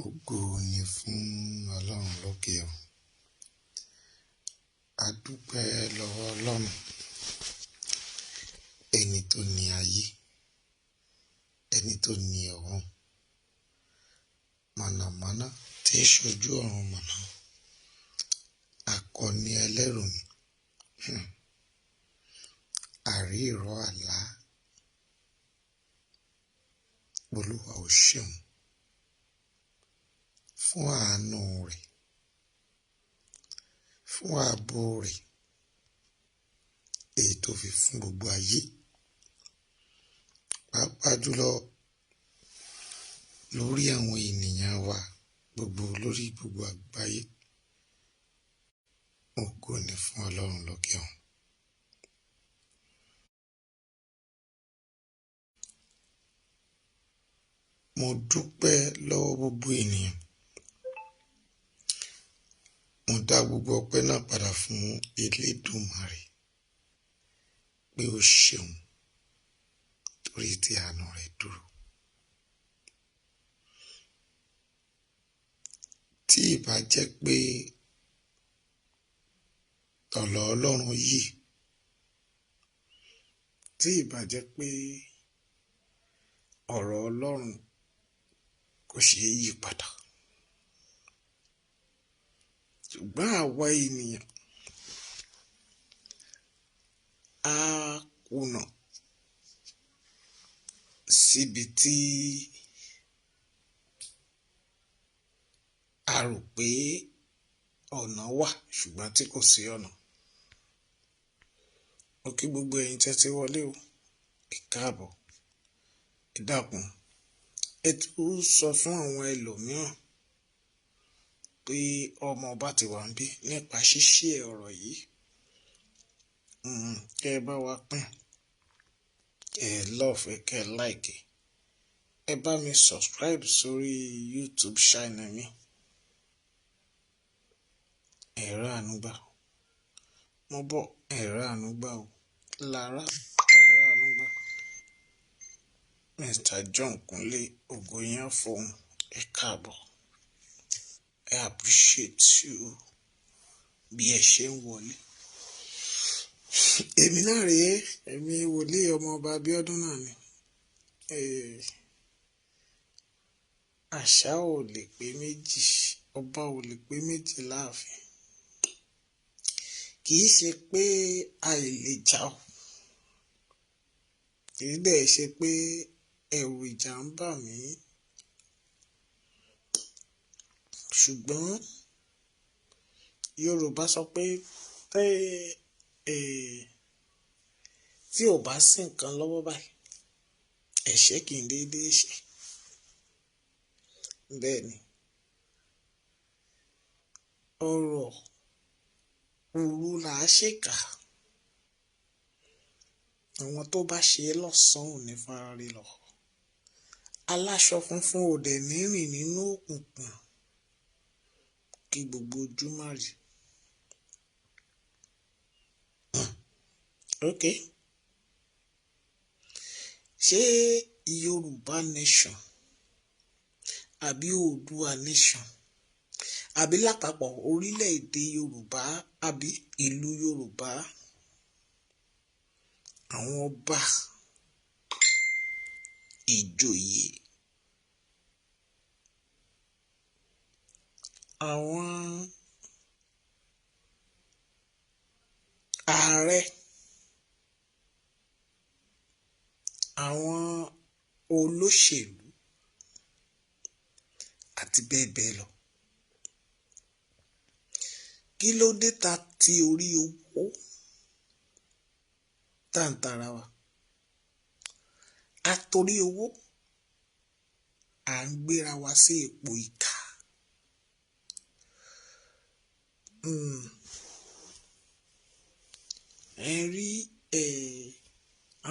Ògo ni fún Ọlọ́run lókè o. A dúpẹ́ lọ́wọ́ Ọlọ́run, ẹni tó ní ayé, ẹni tó ní ọ̀run, mọ̀nàmọ́ná tí ń ṣojú ọ̀run mọ̀nà, akọni ẹlẹ́rù ni, àrí ìró àlá. Olúwa ò ṣeun fún àánú rẹ̀, fún ààbò rẹ̀, èyí tó fi fún gbogbo ayé, pàápàá jùlọ lórí àwọn ènìyàn wa gbogbo, lórí gbogbo àgbáyé. Ògo ni fún Ọlọ́run lókè ọ̀run. Mo dúpẹ́ lọ́wọ́ gbogbo ènìyàn. Mo dá gbogbo ọpẹ́ náà padà fún Elédùmarè pé ó ṣeun torí tí àánú rẹ̀ dúró. Tí ìbá jẹ́ pé ọ̀rọ̀ Ọlọ́run yìí, tí ìbá jẹ́ pé ọ̀rọ̀ Ọlọ́run kò ṣeé yí padà, ṣùgbọ́n àwa ènìyàn á kùnà síbi tí a rò pé ọ̀nà wà ṣùgbọ́n tí kò sí ọ̀nà. Mo kí gbogbo ẹ̀yin tẹ́tí wọlé o, ẹ káàbọ̀, ẹ dákun, ẹ tún sọ fún àwọn ẹlòmíràn pé ọmọ ọba ti wà ń bí nípa ṣíṣe ọ̀rọ̀ yìí. Kẹ́ ẹ bá wa pín, ẹ lọ́ọ̀fẹ́, kẹ́ ẹ láìkì, ẹ bá mi subscribe sórí YouTube channel mi. Ẹ̀rọ ànúgbà, mo bọ̀, ẹ̀rọ ànúgbà o, Lára ẹ̀rọ ànúgbà, Mr. John Kunle ògo yẹn fún ẹ káàbọ̀. I appreciate you bí ẹ ṣe ń wọlé. Èmi náà rèé, èmi wòlíì Omooba Biodun náà ni. Àṣà ò lè pé méjì, ọba ò lè pé méjì láàfin. Kì í ṣe pé àìlèjà o, kì í dẹ̀ ṣe pé ẹ̀rù ìjà ń bà mí, ṣùgbọ́n Yorùbá sọ pé tí ò bá sí nǹkan lọ́wọ́ báyìí, ẹ̀ṣẹ̀ kì í déédéé ṣe. Bẹ́ẹ̀ ni, ọ̀rọ̀ òru là á ṣèkà. Àwọn tó bá ṣe é lọ́sàn-án ò ní fararí lọ. Aláṣọ funfun ò dẹ̀ ní rìn nínú òkùnkùn kí gbogbo ojú má rí. Ok, ṣé Yorùbá nation àbí Oòduà nation àbí lápapọ̀ orílẹ̀-èdè Yorùbá àbí ìlú Yorùbá, àwọn ọba, ìjòyè, àwọn ààrẹ, àwọn olóṣèlú àti bẹ́ẹ̀ bẹ́ẹ̀ lọ. Kí ló dé ta ti orí owó tá ń tara wa? A torí owó à ń gbéra wa sí ipò ìkà. Ẹ rí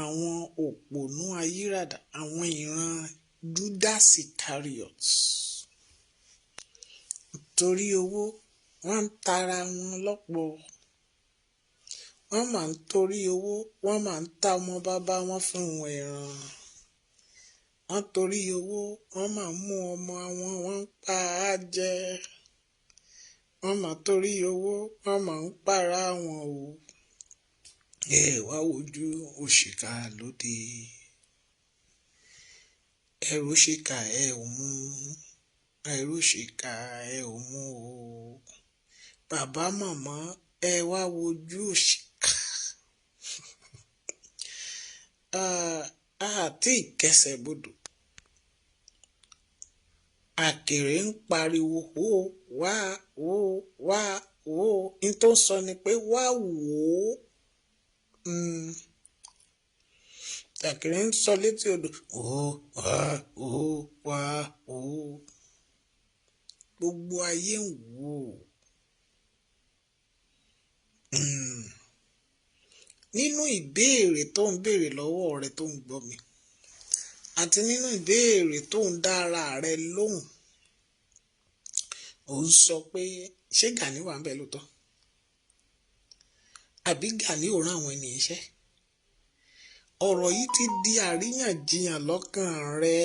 àwọn òpònú ayírádà, àwọn ìran Judas Iscariot, torí owó wọ́n ń tara wọn lọ́pọ̀. Wọ́n máa ń torí owó, wọ́n máa ń ta ọmọ bàbá wọn fún ẹran. wọ́n torí owó wọ́n máa mú ọmọ àwọn wọ́n ń pa á jẹ. Wọ́n máa torí owó wọ́n máa ń para wọn o. Ẹ wá wojú òṣìkà lóde. Ẹrù ṣìkà ẹ ò mú. Ẹrù ṣìkà ẹ ò mú o. Bàbá màmá ẹ wá wojú òṣìkà. Àti ìkẹsẹ̀ bodò. Àkèrè ń pariwo ó wá ó wá ó. N tó ń sọ ni pé wá wò ó. Àkèrè ń sọ létí odò ó wá ó wá ó. Gbogbo ayé ń wò ó. Nínú ìbéèrè tó ń béèrè lọ́wọ́ rẹ tó ń gbọ́ mi àti nínú ìbéèrè tó ń dá ara rẹ lóhùn, ò ń sọ pé ṣé Gani wà ń bẹ lóòótọ́ àbí Gani ò rán àwọn ènìyàn iṣẹ́? Ọ̀rọ̀ yìí ti di àríyànjiyàn lọ́kàn rẹ.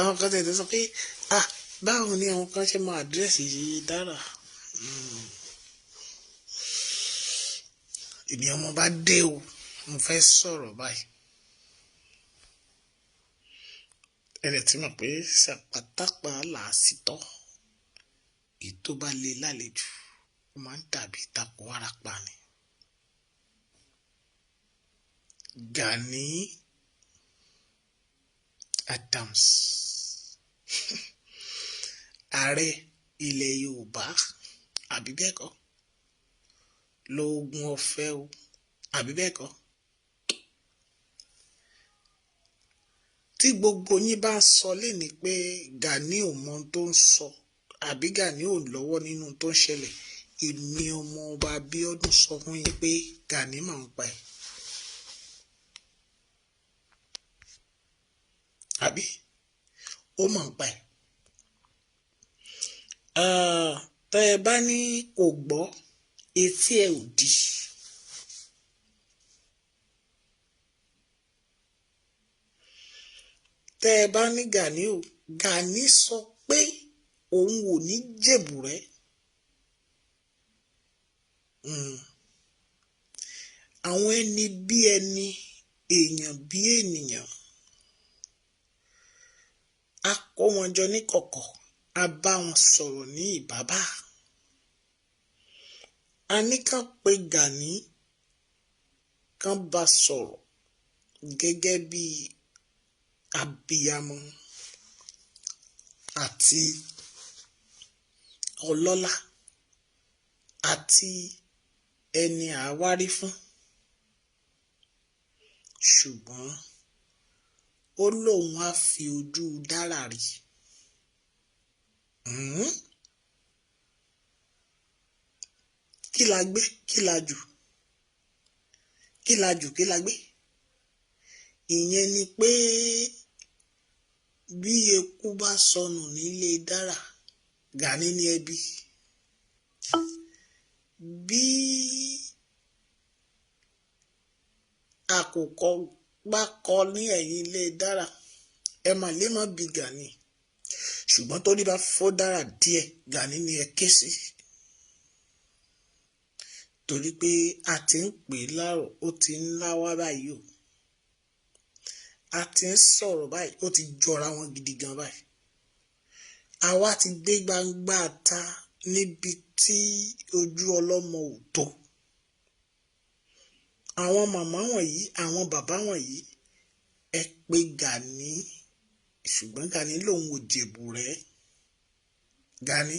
Àwọn kan tẹ̀lé sọ pé báwo ni àwọn kan ṣe máa àdírẹ́sì yìí dára. Èmi ọmọ bá dé o, mo fẹ́ sọ̀rọ̀ báyìí. Ẹ̀rẹ̀ tí mọ̀ pé ṣàpátápá làásìtọ́ ètò bá lé lálejò ó máa ń dàbí ìtàkù wárápá ni. Gani Adams ààrẹ ilẹ̀ Yorùbá àbí bẹ́ẹ̀ kọ́ lóògùn ọ̀fẹ́ o àbí bẹ́ẹ̀ kọ́. Tí gbogbo yín bá sọ léni pé Gani ò mọ ohun tó ń sọ àbí Gani ò lọ́wọ́ nínú tó ń ṣẹlẹ̀, èmi Omooba Biodun sọ fún yín pé Gani máa ń pa ẹ̀. Àbí ó máa ń pa ẹ̀. Tẹ́ ẹ bá ní kò gbọ́ etí ẹ ò di. Tẹ́ ẹ bá ní Gani sọ pé òun ò ní jèbù rẹ. Àwọn ẹni bí ẹni, èèyàn bí ènìyàn, a kó wọn jọ ní kọ̀kọ̀, a bá wọn sọ̀rọ̀ ní ìbábá. A ní kàn pé Gani kàn bá sọ̀rọ̀ gẹ́gẹ́ bí abiyamọ àti ọlọ́lá àti ẹni àwárí fún. Ṣùgbọ́n ó lóun á fi ojú dára rí. Kí la gbé? Kí la jù? Kí la jù? Kí la gbé? Ìyẹn ni pé bí eku bá sọnù nílé dára, Gani ní ẹbí. Bí àkùkọ bá kọ ní ẹ̀yìn ilé dára, ẹ mà lè má bí Gani. Ṣùgbọ́n tó ní bá fọ́ dára díẹ̀, Gani ní ẹ ké sí. Torí pé a ti ń pè láàrọ̀, ó ti ń láwá báyìí o. A ti ń sọ̀rọ̀ báyìí, ó ti jọra wọn gidi gan báyìí. Àwa ti dé gbangba ta níbi tí ojú ọlọ́mọ ò tó. Àwọn màmá wọ̀nyí, àwọn bàbá wọ̀nyí, ẹ pé Gani, ṣùgbọ́n Gani lòun ò jèbù rẹ. Gani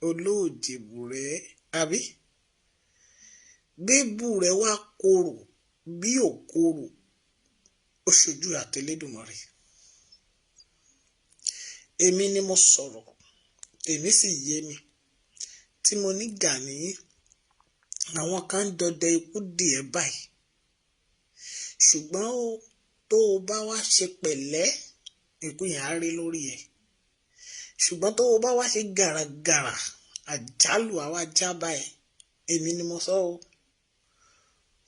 olóòjèbù rẹ, àbí? Bébù rẹ wá korò bí ò korò, ó ṣojú àtẹlẹ́dùmarè. Èmi ni mo sọ̀rọ̀, èmi sì yé mi. Tí mo ní Gani, àwọn kan ń dọdẹ ikú díẹ̀ báyìí. Ṣùgbọ́n tó o bá wá ṣe pẹ̀lẹ́, ikú yẹn á rí lórí ẹ̀. Ṣùgbọ́n tó o bá wá ṣe gàràgàrà, àjálù àwa jábá ẹ̀. Èmi ni mo sọ o.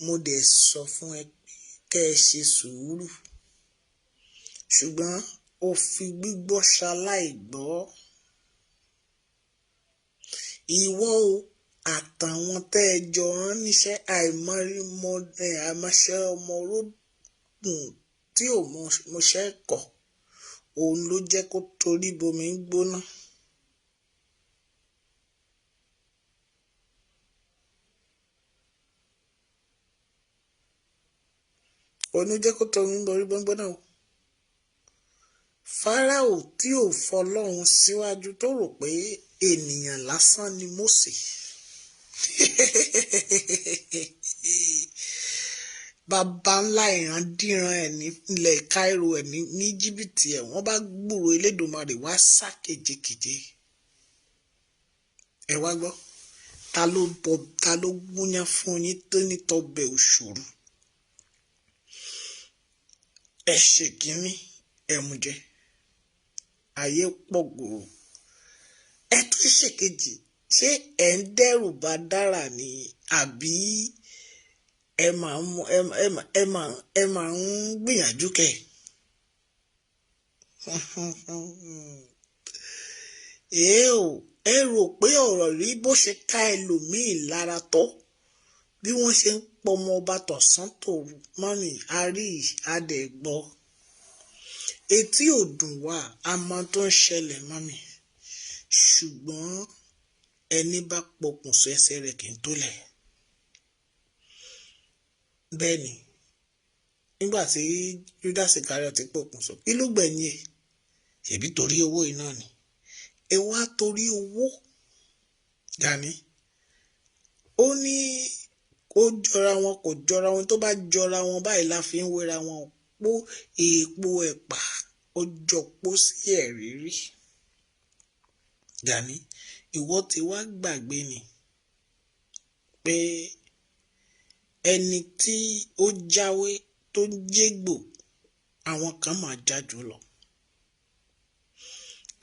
mo dẹ̀ sọ fún ẹ kẹ́ ẹ ṣe sùúrù ṣùgbọ́n ó fi gbígbọ́ ṣaláì gbọ́. Ìwọ o àtàwọn tẹ́ ẹ jọ rán níṣẹ́ àìmọṣẹ́ ọmọ orógùn tí ò mọṣẹ́ kọ̀ òun ló jẹ́ kó torí bomi ń gbóná. Òun ló jẹ́ kó torí bomi gbóná o. Fáráò tí ò fọlọ́run síwájú tó rò pé ènìyàn lásán ni Mósè. Bàbá ńlá ìrandíran ẹ̀ nílẹ̀ Cairo ẹ̀ ní Íjíbítì ẹ̀ wọ́n bá gbúrò Elédùmarè wá sá kejekeje. Ẹ wá gbọ́ ta ló gúnyán fún yín tó ní tọbẹ̀ òṣòro. Ẹ ṣe kínní ẹ mú jẹ ayé pọ̀ gbòòrò. Ẹ tún ṣèkejì ṣé ẹ ń dẹ́rù bá dára ni àbí ẹ máa ń gbìyànjú kẹ. Ẹ rò pé ọ̀rọ̀ rí bó ṣe ká ẹlòmíì lára tó bí wọ́n ṣe ń pọmọ ọba tọ̀sán tòru mọ́nì àrí àdẹ̀gbọ́. Etí ò dùn wá a máa tó ń ṣẹlẹ̀ mọ́mì ṣùgbọ́n ẹni bá pokùnso ẹsẹ̀ rẹ̀ kì í tólẹ̀. Bẹ́ẹ̀ ni nígbà tí Judas Iscariot ti pokùnso kí ló gbẹ̀yìn ẹ̀ ṣèbí torí owó iná ni. Ẹ wá torí owó Gani ó ní kó jọra wọn kò jọra wọn tó bá jọra wọn báyìí la fi ń wéra wọn pó èèpo ẹ̀pà ó jọ pó sí ẹ̀rírí. Gani ìwọ ti wá gbàgbé ni pé ẹni tí ó jáwé tó jégbò àwọn kan máa jájú lọ.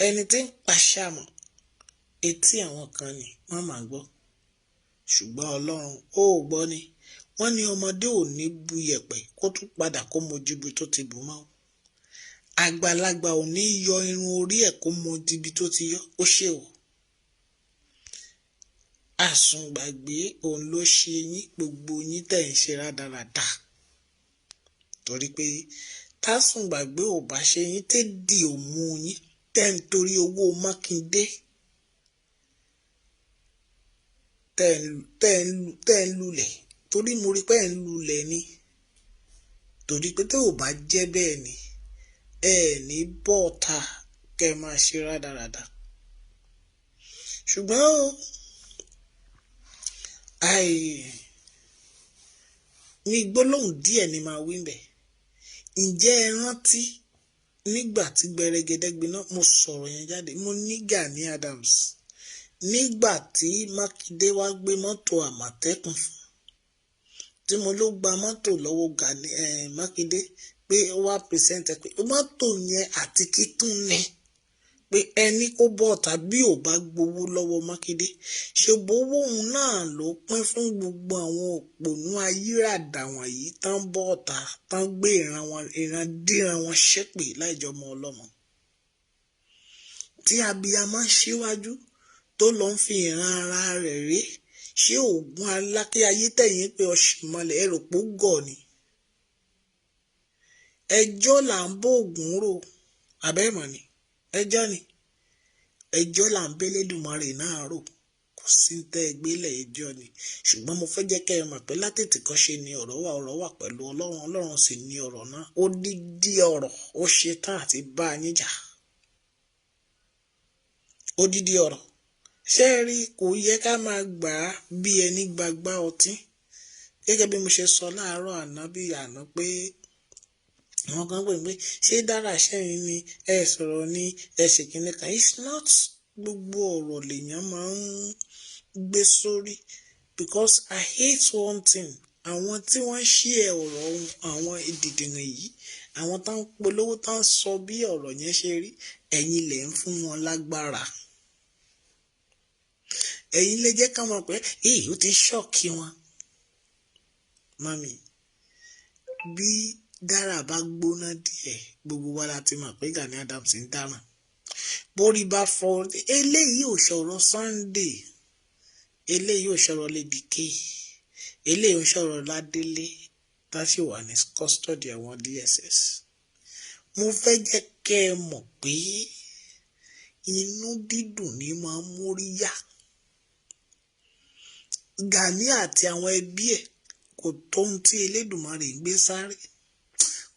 Ẹni tí ń pàṣàmọ̀ etí àwọn kan ni wọ́n máa gbọ́ ṣùgbọ́n Ọlọ́run ó gbọ́ ni wọ́n ní ọmọdé ò ní bu yẹ̀pẹ̀ kó tún padà kó mojú ibi tó ti bù mọ́. Àgbàlagbà ò ní yọ irun orí ẹ̀ kó mojú ibi tó ti yọ ó ṣe o. Àsùngbàgbé òun ló ṣe yín gbogbo yín tẹ̀ ń ṣe rádaràda torí pé tásùngbàgbé ò bá ṣe yín tẹ́ di òmu yín tẹ́ ń torí owó Mákindé tẹ́ ń lulẹ̀ torí mo rí pé ẹ̀ ń lulẹ̀ ni torí pé tẹ́ ò bá jẹ́ bẹ́ẹ̀ ni ẹ ní bọ́ọ̀ta kẹ́ máa ṣe rádaràda ṣùgbọ́n ní gbólóhùn díẹ̀ ni màá wí bẹ̀. Ǹjẹ́ ẹ rántí nígbà tí gbẹrẹgẹdẹ gbiná mo sọ̀rọ̀ yẹn jáde mo ní Gani Adams nígbà tí Mákindé wá gbé mọ́tò Àmọ̀tẹ́kùn fún tí mo ló gba mọ́tò lọ́wọ́ Mákindé pé ó wá pèsèǹtẹ̀ pé mọ́tò yẹn àti kítún ni pé ẹni kó bọ̀ tàbí ò bá gbowó lọ́wọ́ Mákindé ṣùgbọ́n owó òun náà ló pín fún gbogbo àwọn òpònú ayíràdà wọ̀nyí tán bọ̀ ọ̀tá tán gbé ìrandíran wọn ṣépè láìjọmọ ọlọ́mọ. Tí abiyamọ síwájú tó lọ ń fi ìran ara rẹ̀ ré ṣé oògùn aláké ayé tẹ̀yìn pé ọ̀ṣìmọlẹ̀ ẹ̀rọ pó gọ̀ ni. Ẹjọ́ là ń bó ògùn rò abẹ́mọ̀ ni ẹjọ́ là ń bẹ́lẹ́dùmarè náà rò kò sí tẹ́ gbélé ẹjọ́ ni ṣùgbọ́n mo fẹ́ jẹ́ kẹ́ ẹ mọ̀ pé látètè kan ṣe ni ọ̀rọ̀ wà pẹ̀lú Ọlọ́run sì ni ọ̀rọ̀ náà ó dídí ọ̀rọ̀ ó ṣe tán àti bá a níjà ó dídí ọ̀rọ̀ ṣé ẹ rí kò yẹ ká máa gbà á bí ẹni gbagbá ọtí gẹ́gẹ́ bí mo ṣe sọ láàárọ̀ àná pé àwọn kan pè pé ṣé dára ṣẹ́yìn ni ẹ sọ̀rọ̀ ní ẹ ṣèkínní kan it's not gbogbo ọ̀rọ̀ lèèyàn máa ń gbé sórí because I hate one thing àwọn tí wọ́n ṣí ẹ ọ̀rọ̀ àwọn ìdìdìrìn yìí àwọn tá ń polówó tá ń sọ bí ọ̀rọ̀ yẹn ṣe rí ẹ̀yin lè ń fún wọn lágbára ẹ̀yin lè jẹ́ ká mọ̀ pé èyí ó ti ṣọ́ọ̀kì wọn mami bí dára bá gbóná díẹ̀ gbogbo wa láti mọ̀ pé Gani Adams ń dáràn borí bá fọ́ eléyìí ò sọ̀rọ̀ Sunday eléyìí ò sọ̀rọ̀ Lady K eléyìí ò sọ̀rọ̀ Ládélé tá sì wà ní custody àwọn DSS mo fẹ́ jẹ́ kẹ́ ẹ mọ̀ pé inú dídùn ní máa ń móríyá Gani àti àwọn ẹbí ẹ̀ kò tó ohun tí Elédùmarè ń gbé sáré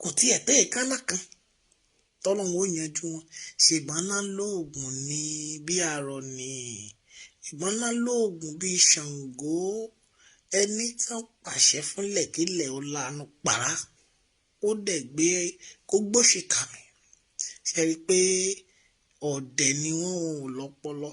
kò tiẹ̀ tẹ́ ìkánná kan tọ́lọ́run ó yanjú wọn ṣègbọ́n ńlá lóògùn ní bí arọ ní ìgbọ́n ńlá lóògùn bí Ṣàngó ẹni tán pàṣẹ fúnlẹ̀ kílẹ̀ ó lanu pàrà ó dẹ̀ gbé kó gbóṣìkà mi ṣe rí i pé ọ̀dẹ̀ ni wọ́n ò lọ́pọlọ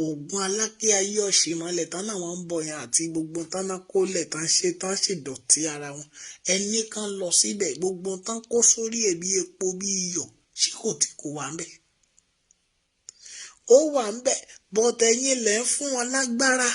oògùn aláké ayé ọ̀ṣìmọ́lẹ̀ tán náà wọ́n ń bọ̀ yẹn àti gbogbo tán náà kólẹ̀ tán ṣèdọ̀tí ara wọn ẹni kan lọ síbẹ̀ gbogbo tán kó sórí ẹ̀ bí epo bí iyọ̀ ṣé kò tí kò wà ń bẹ̀ ó wà ń bẹ̀ bọ́tẹ̀yìn lẹ̀ ń fún wọn lágbára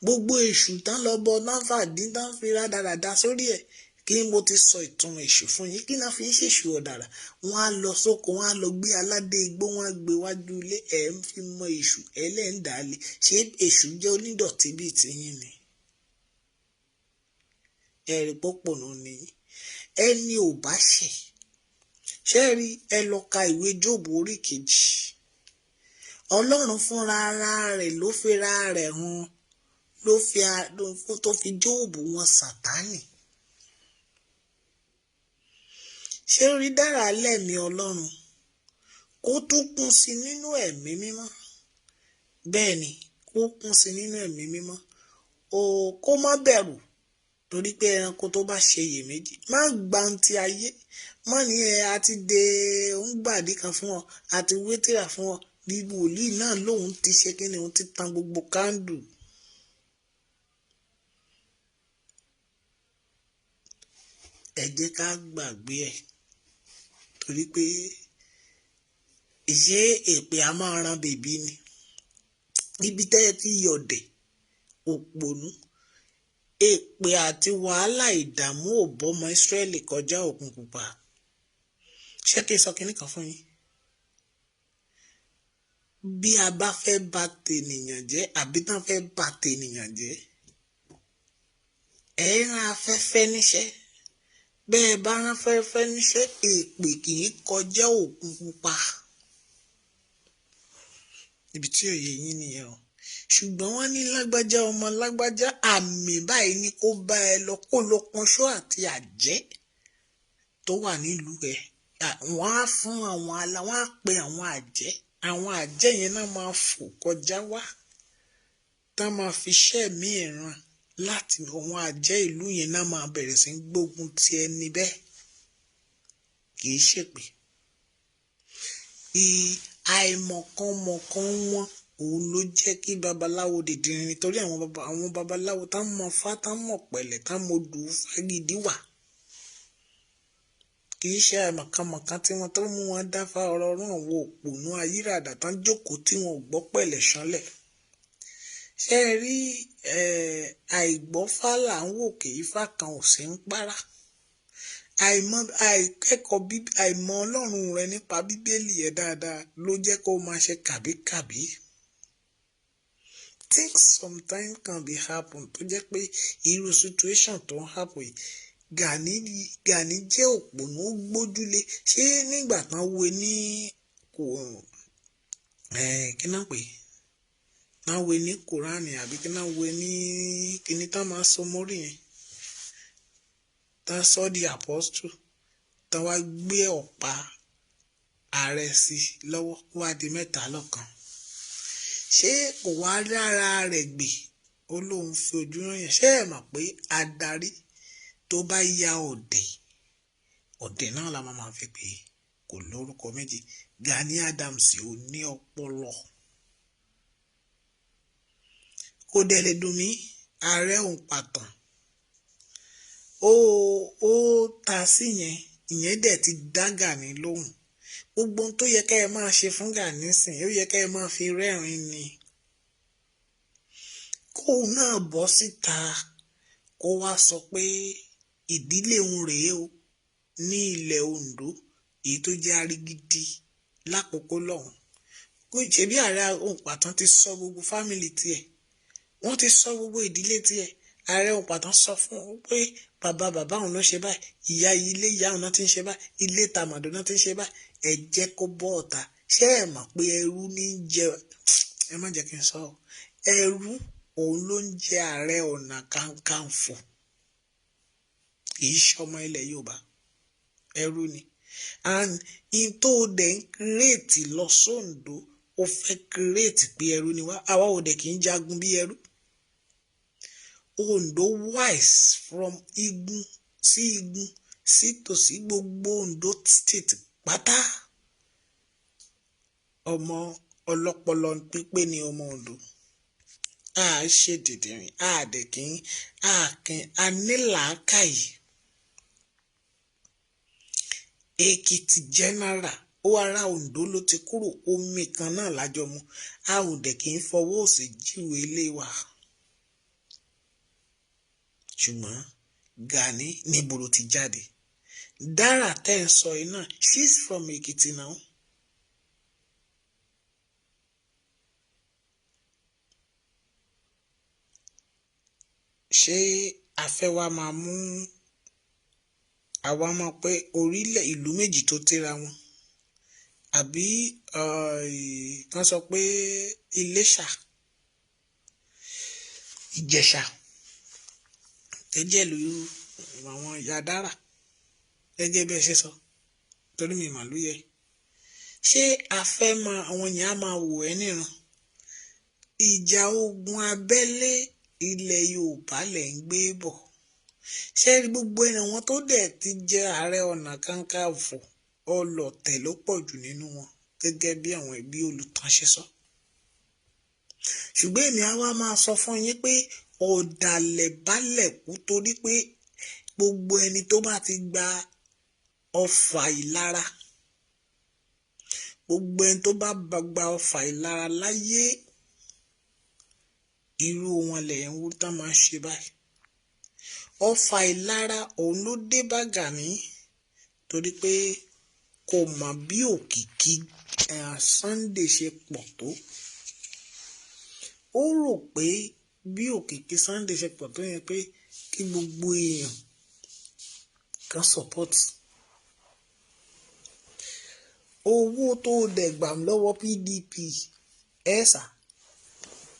gbogbo èṣù tán lọ bọ tán fàdín tán fi rádaràda sórí ẹ̀ kí mo ti sọ ìtumọ̀ èṣù fún yín kí náà fi ń ṣèṣù ọ̀dàrà wọn á lọ sóko wọn á lọ gbé aládé igbó wọn á gbé wájú ilé ẹ̀ ń fi mọ èṣù ẹlẹ́ǹdàálẹ̀ ṣé èṣù jẹ́ onídọ̀tí bíi tiyín ni ẹ̀rí pọ́pọ̀nù ni ẹni ò bá ṣẹ̀ ṣé rí ẹ lọ ka ìwé Jóòbù orí 2 Ọlọ́run fúnra ara rẹ̀ ló fira rẹ̀ hàn tó fi Jóòbù wọn Sátánì ṣé rí dára lẹ́mí Ọlọ́run kó tún kún sí nínú ẹ̀mí mímọ́ bẹ́ẹ̀ ni kó kún sí nínú ẹ̀mí mímọ́ kó má bẹ̀rù torí pé ẹranko tó bá ṣe iyèméjì má gba ohun ti ayé má ní àti de òǹgbàdì kan fún ọ àti wétìrà fún ọ bí wòlíì náà lòun ti ṣe kí ni òun ti tan gbogbo kándù ẹ jẹ́ ká gbàgbé ẹ̀ torí pé ìṣe èpè a máa ran bèbí ni ibi tẹ́ ẹ ti yọ̀dẹ̀ òpònú èpè àti wàhálà ìdààmú ò bọ́mọ Ísírẹ́lì kọjá Òkun Pupa ṣé kí n sọ kinní kan fún yín bí a bá fẹ́ bà tènìyàn jẹ́ àbí tán fẹ́ bà tènìyàn jẹ́ ẹ rán afẹ́fẹ́ níṣẹ́ bẹ́ẹ̀ bá rán afẹ́fẹ́ níṣẹ́ èpè kì í kọjá Òkun Pupa ibi tí òye yín nìyẹn o ṣùgbọ́n wọ́n ní lágbájá ọmọ lágbájá àmì báyìí ni kó bá ẹ lọ kó lọ pọnṣọ àti àjẹ́ tó wà nílùú ẹ wọ́n á fún wọ́n á pe àwọn àjẹ́ yẹn náà máa fò kọjá wá tá máa fi ṣẹ́ẹ̀mí ìran láti àwọn àjẹ́ ìlú yẹn náà máa bẹ̀rẹ̀ sí gbógun ti ẹni bẹ́ẹ̀ kì í ṣèpè àìmọ̀kànmọ̀kàn wọn òun ló jẹ́ kí babaláwo dìdìrín nítorí àwọn babaláwo tá mọ̀ fá tá mọ̀ pẹ̀lẹ́ tá mọ̀ dùn fagídí wà kì í ṣe àìmọ̀kànmọ̀kàn tí wọ́n tó mú wọn dáfá ọ̀rọ̀ ọ̀run àwọn òpònú ayírádà tán jókòó tí wọn ò gbọ́ pẹ̀lẹ́ ṣánlẹ̀ ṣe rí àìgbọ́fá là ń wò kì í fà kan ò sí ń para àìkẹ́kọ̀ọ́ àìmọ̀ Ọlọ́run rẹ nípa Bíbélì ẹ̀ dáadáa ló jẹ́ kó máa ṣe kàbíkàbí things sometimes can be happen tó jẹ́ pé irú situation tó ń happen yìí Gani jẹ́ òpònú ó gbójúlé ṣé nígbà tán wo ní kí náà pè náà wo ní Kùránì àbí kí náà wo ní kíní tá máa sọ mórí yẹn tá sọ di apostle tá wá gbé ọ̀pá ààrẹ sí lọ́wọ́ wá di mẹ́ta lọ́kan ṣé kò wá lára rẹ̀ gbè ó lóun fi ojú rán yẹn ṣé ẹ mọ̀ pé adarí tó bá ya ọ̀dẹ̀ náà la máa fi pè é kò lórúkọ méjì Gani Adams ò ní ọpọlọ kò dẹ̀ lè dùn mí ààrẹ òun pàtàn ó ta sí yẹn ìyẹn dẹ̀ ti dá Gani lóhùn gbogbo ohun tó yẹ ká ẹ máa ṣe fún Gani sìn ó yẹ ká ẹ máa fi rẹ́rìn ni kóun náà bọ́ síta kó wá sọ pé ìdílé òun rèé o ní ilẹ̀ Ondo èyí tó jẹ́ Arigidi lákòókò lọ́hùn kó ṣebí ààrẹ Òǹpàtàn ti sọ gbogbo fámìlì tiẹ̀ wọ́n ti sọ gbogbo ìdílé tiẹ̀ ààrẹ Òǹpàtàn sọ fún un pé bàbá òun ló ṣe báyìí ìyá ilé ìyá òun náà ti ń ṣe báyìí ilé tàmàdó náà ti ń ṣe báyìí ẹ jẹ́ kó bọ́ ọ̀tá ṣé ẹ mọ̀ pé ẹrú ní jẹ ẹ má jẹ́ kí n sọ ẹrú òun ló ń jẹ ààrẹ ọ̀nà kakanfò kì í ṣọmọ ilẹ̀ Yorùbá ẹrú ni and in tó dẹ̀ ń kírètì lọ sóńdó ó fẹ́ kírètì pé ẹrú ni wá àwa ò dẹ̀ kì í jagun bí ẹrú Ondo wise from igun sí tòsí gbogbo Ondo state pátá ọmọ ọlọ́pọlọ pípé ni ọmọ Ondo a ṣe dìdìrín a dẹ̀ kì í a nílàákàyè Èkìtì general ó ara Ondo ló ti kúrò omi kan náà lájọ mu a ò dẹ̀ kì í fọwọ́ òsì jíwèé ilé wa ṣùgbọ́n Gani níbo ló ti jáde Dara tẹ́ ń sọ iná she's from Èkìtì now ṣé afẹ́wà máa mú àwa mọ̀ pé orílẹ̀ ìlú méjì tó tẹ́ra wọn àbí kan sọ pé Iléṣà Ìjẹ̀ṣà ẹjẹ́ ìlú àwọn ìyá Dara gẹ́gẹ́ bí ẹ ṣe sọ torí mi màlúù yẹ ṣé afẹ́ máa àwọn yẹn á máa wò ẹ́ níran ìjà ogun abẹ́lé ilẹ̀ Yorùbá lẹ̀ ń gbé bọ̀ ṣé gbogbo àwọn tó dẹ̀ ti jẹ́ ààrẹ ọ̀nà kakanfò ọlọ̀tẹ̀ ló pọ̀ jù nínú wọn gẹ́gẹ́ bí àwọn ẹbí olùtàn ṣe sọ ṣùgbọ́n èmi á wá máa sọ fún yín pé ọ̀dàlẹ̀ balẹ̀ kú torí pé gbogbo ẹni tó bá ti gba ọfà ìlara gbogbo ẹni tó bá gba ọfà ìlara láyé irú wọn lẹ́yìn wú tán máa ń ṣe báyìí ọfà ìlara òun ló dé bá Gani torí pé kò mọ̀ bí òkìkí Sunday ṣe pọ̀ tó ó rò pé bí òkìkí Sunday ṣe pọ̀ tó yẹn pé kí gbogbo èèyàn kan support owó tó dẹ̀ gbà lọ́wọ́ PDP ẹ̀sà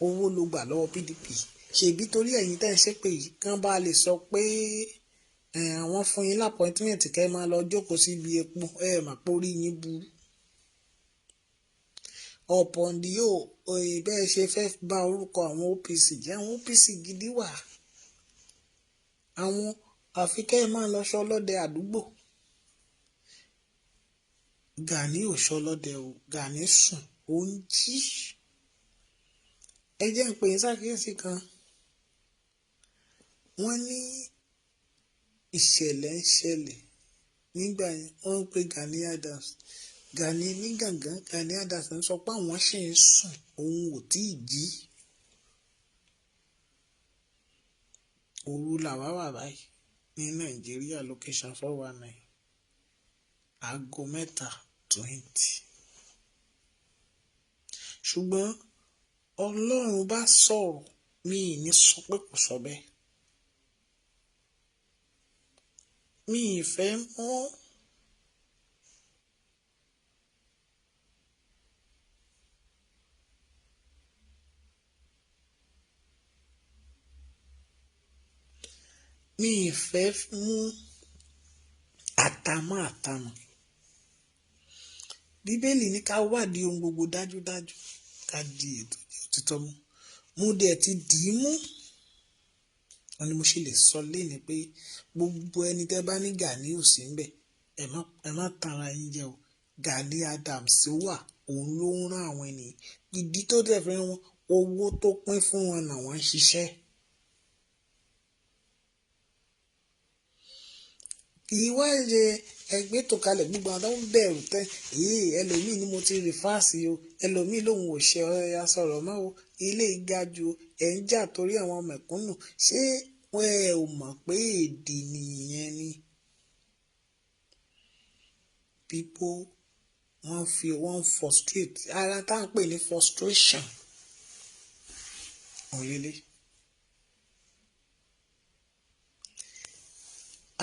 owó ló gbà lọ́wọ́ PDP ṣèbí torí ẹ̀yin tẹ́ ń ṣépè yìí kán bá lè sọ pé àwọn fún yín lápọ́ìntmẹ́ǹtì kẹ́ máa lọ jókòó síbi epo mà pé orí yín burú ọ̀pọ̀ǹdì yóò bẹ́ẹ̀ ṣe fẹ́ bá orúkọ àwọn OPC jẹ́ àwọn OPC gidi wà àwọn àfikẹ́ máa lọ ṣọlọ́dẹ àdúgbò Gani ò ṣọlọ́dẹ o Gani sùn ó ń jí ẹ jẹ́ ń pè é ṣàkíyèsí kan wọ́n ní ìṣẹ̀lẹ̀ ń ṣẹlẹ̀ nígbà yẹn wọ́n ń pe Gani Adams Gani ní gàngán Gani Adams ń sọ pé àwọn ṣì ń sùn òun ò tí ì jí òru làwa wà báyìí ní Nàìjíríà location 419 aago 3:20 ṣùgbọ́n Ọlọ́run bá sọ̀rọ̀ mi ì ní sọ pé kò sọ bẹ́ẹ̀ mi ì fẹ́ mọ́ mi ì fẹ́ mú àtàmọ́ Bíbélì ní ká wádìí ohun gbogbo dájúdájú ká di ètò òtítọ́ mú mo dẹ̀ ti dì í mú wọn ni mo ṣe lè sọ léni pé gbogbo ẹni tẹ́ bá ní Gani ò sí ńbẹ̀ ẹ má tanra yín jẹ o Gani Adams wà òun ló ń rán àwọn ènìyàn ìdí tó dẹ̀ fẹ́ wọn owó tó pín fún wọn náà wọ́n ń ṣiṣẹ́ ìwá ṣe ẹgbẹ́ tó kalẹ̀ gbogbo àwọn tó ń bẹ̀rù tẹ́ ẹlòmíì ni mo ti rìfáàsì o ẹlòmíì lòun ò ṣe ọ̀ya sọ̀rọ̀ mọ́ o ilé ìga ju ẹ̀ ń jà torí àwọn mẹ̀kúnnù ṣé ẹ ò mọ̀ pé èdè nìyẹn ni people wọ́n frustrate ara tá à ń pè ní frustration òlélẹ̀.